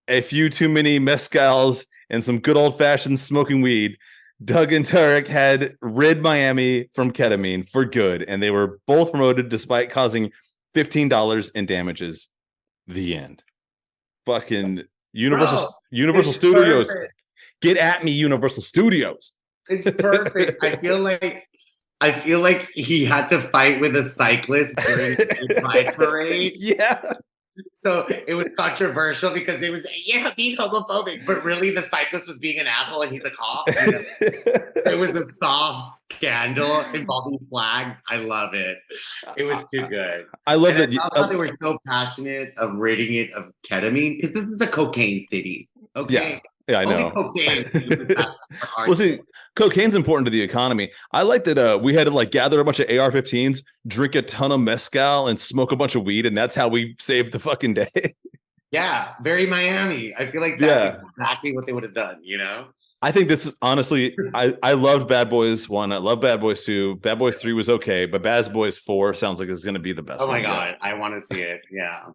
a few too many mezcals, and some good old-fashioned smoking weed, Doug and Tarek had rid Miami from ketamine for good, and they were both promoted despite causing $15 in damages. The end. Fucking Universal Studios. Perfect. Get at me, Universal Studios. It's perfect. I feel like he had to fight with a cyclist during the Pride Parade. Yeah. So it was controversial because it was, being homophobic, but really the cyclist was being an asshole and he's a cop. It was a soft scandal involving flags. I love it. It was too good. I love that. I love how they were so passionate of ridding it of ketamine because this is the cocaine city. Okay. Yeah, I know. Cocaine. Well, see, cocaine's important to the economy. I like that we had to gather a bunch of AR-15s, drink a ton of mezcal, and smoke a bunch of weed, and that's how we saved the fucking day. Yeah, very Miami. I feel like that's exactly what they would have done, I think this, honestly, I loved Bad Boys 1. I love Bad Boys 2. Bad Boys 3 was okay, but Bad Boys 4 sounds like it's going to be the best. Oh my God, I want to see it. Yeah.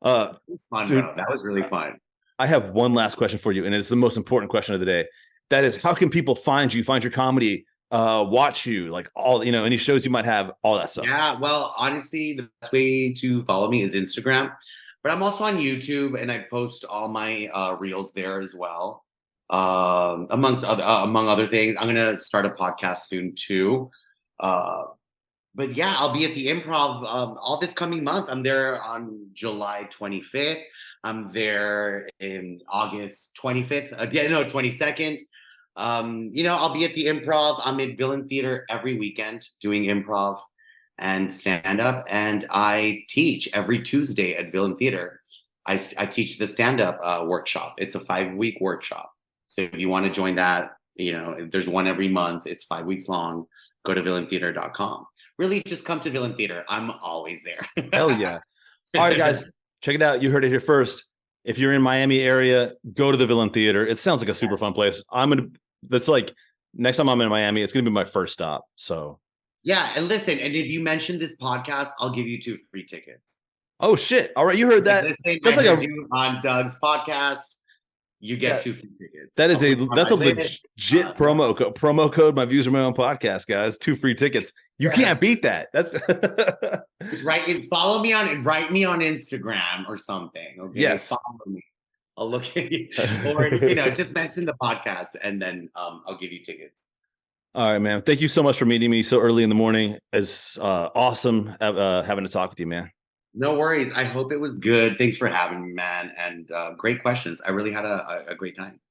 It was fun, dude, bro. That was really fun. I have one last question for you, and it's the most important question of the day. That is, how can people find you, find your comedy, watch you, all, any shows you might have, all that stuff? Yeah, well, honestly, the best way to follow me is Instagram. But I'm also on YouTube, and I post all my reels there as well. Among other things, I'm gonna start a podcast soon too. But yeah, I'll be at the Improv all this coming month. I'm there on July 25th. I'm there in August 25th. 22nd. I'll be at the Improv. I'm at Villain Theater every weekend doing improv and stand up, and I teach every Tuesday at Villain Theater. I teach the stand up workshop. It's a 5-week workshop. So if you want to join that, there's one every month. It's 5 weeks long. Go to villaintheater.com. Really, just come to Villain Theater. I'm always there. Hell yeah. All right, guys, check it out. You heard it here first. If you're in Miami area, go to the Villain Theater. It sounds like a super fun place. That's like, next time I'm in Miami, it's going to be my first stop. So yeah. And listen, and if you mention this podcast, I'll give you 2 free tickets. oh shit. All right. You heard that. That's like on Doug's podcast. You get 2 free tickets. That's a legit promo code. My views are my own podcast, guys. 2 free tickets. You can't beat that. That's just follow me write me on Instagram or something. Okay. Yes. Follow me. I'll look at you. Or just mention the podcast, and then I'll give you tickets. All right, man. Thank you so much for meeting me so early in the morning. It's awesome having to talk with you, man. No worries. I hope it was good. Thanks for having me, man. And great questions. I really had a great time.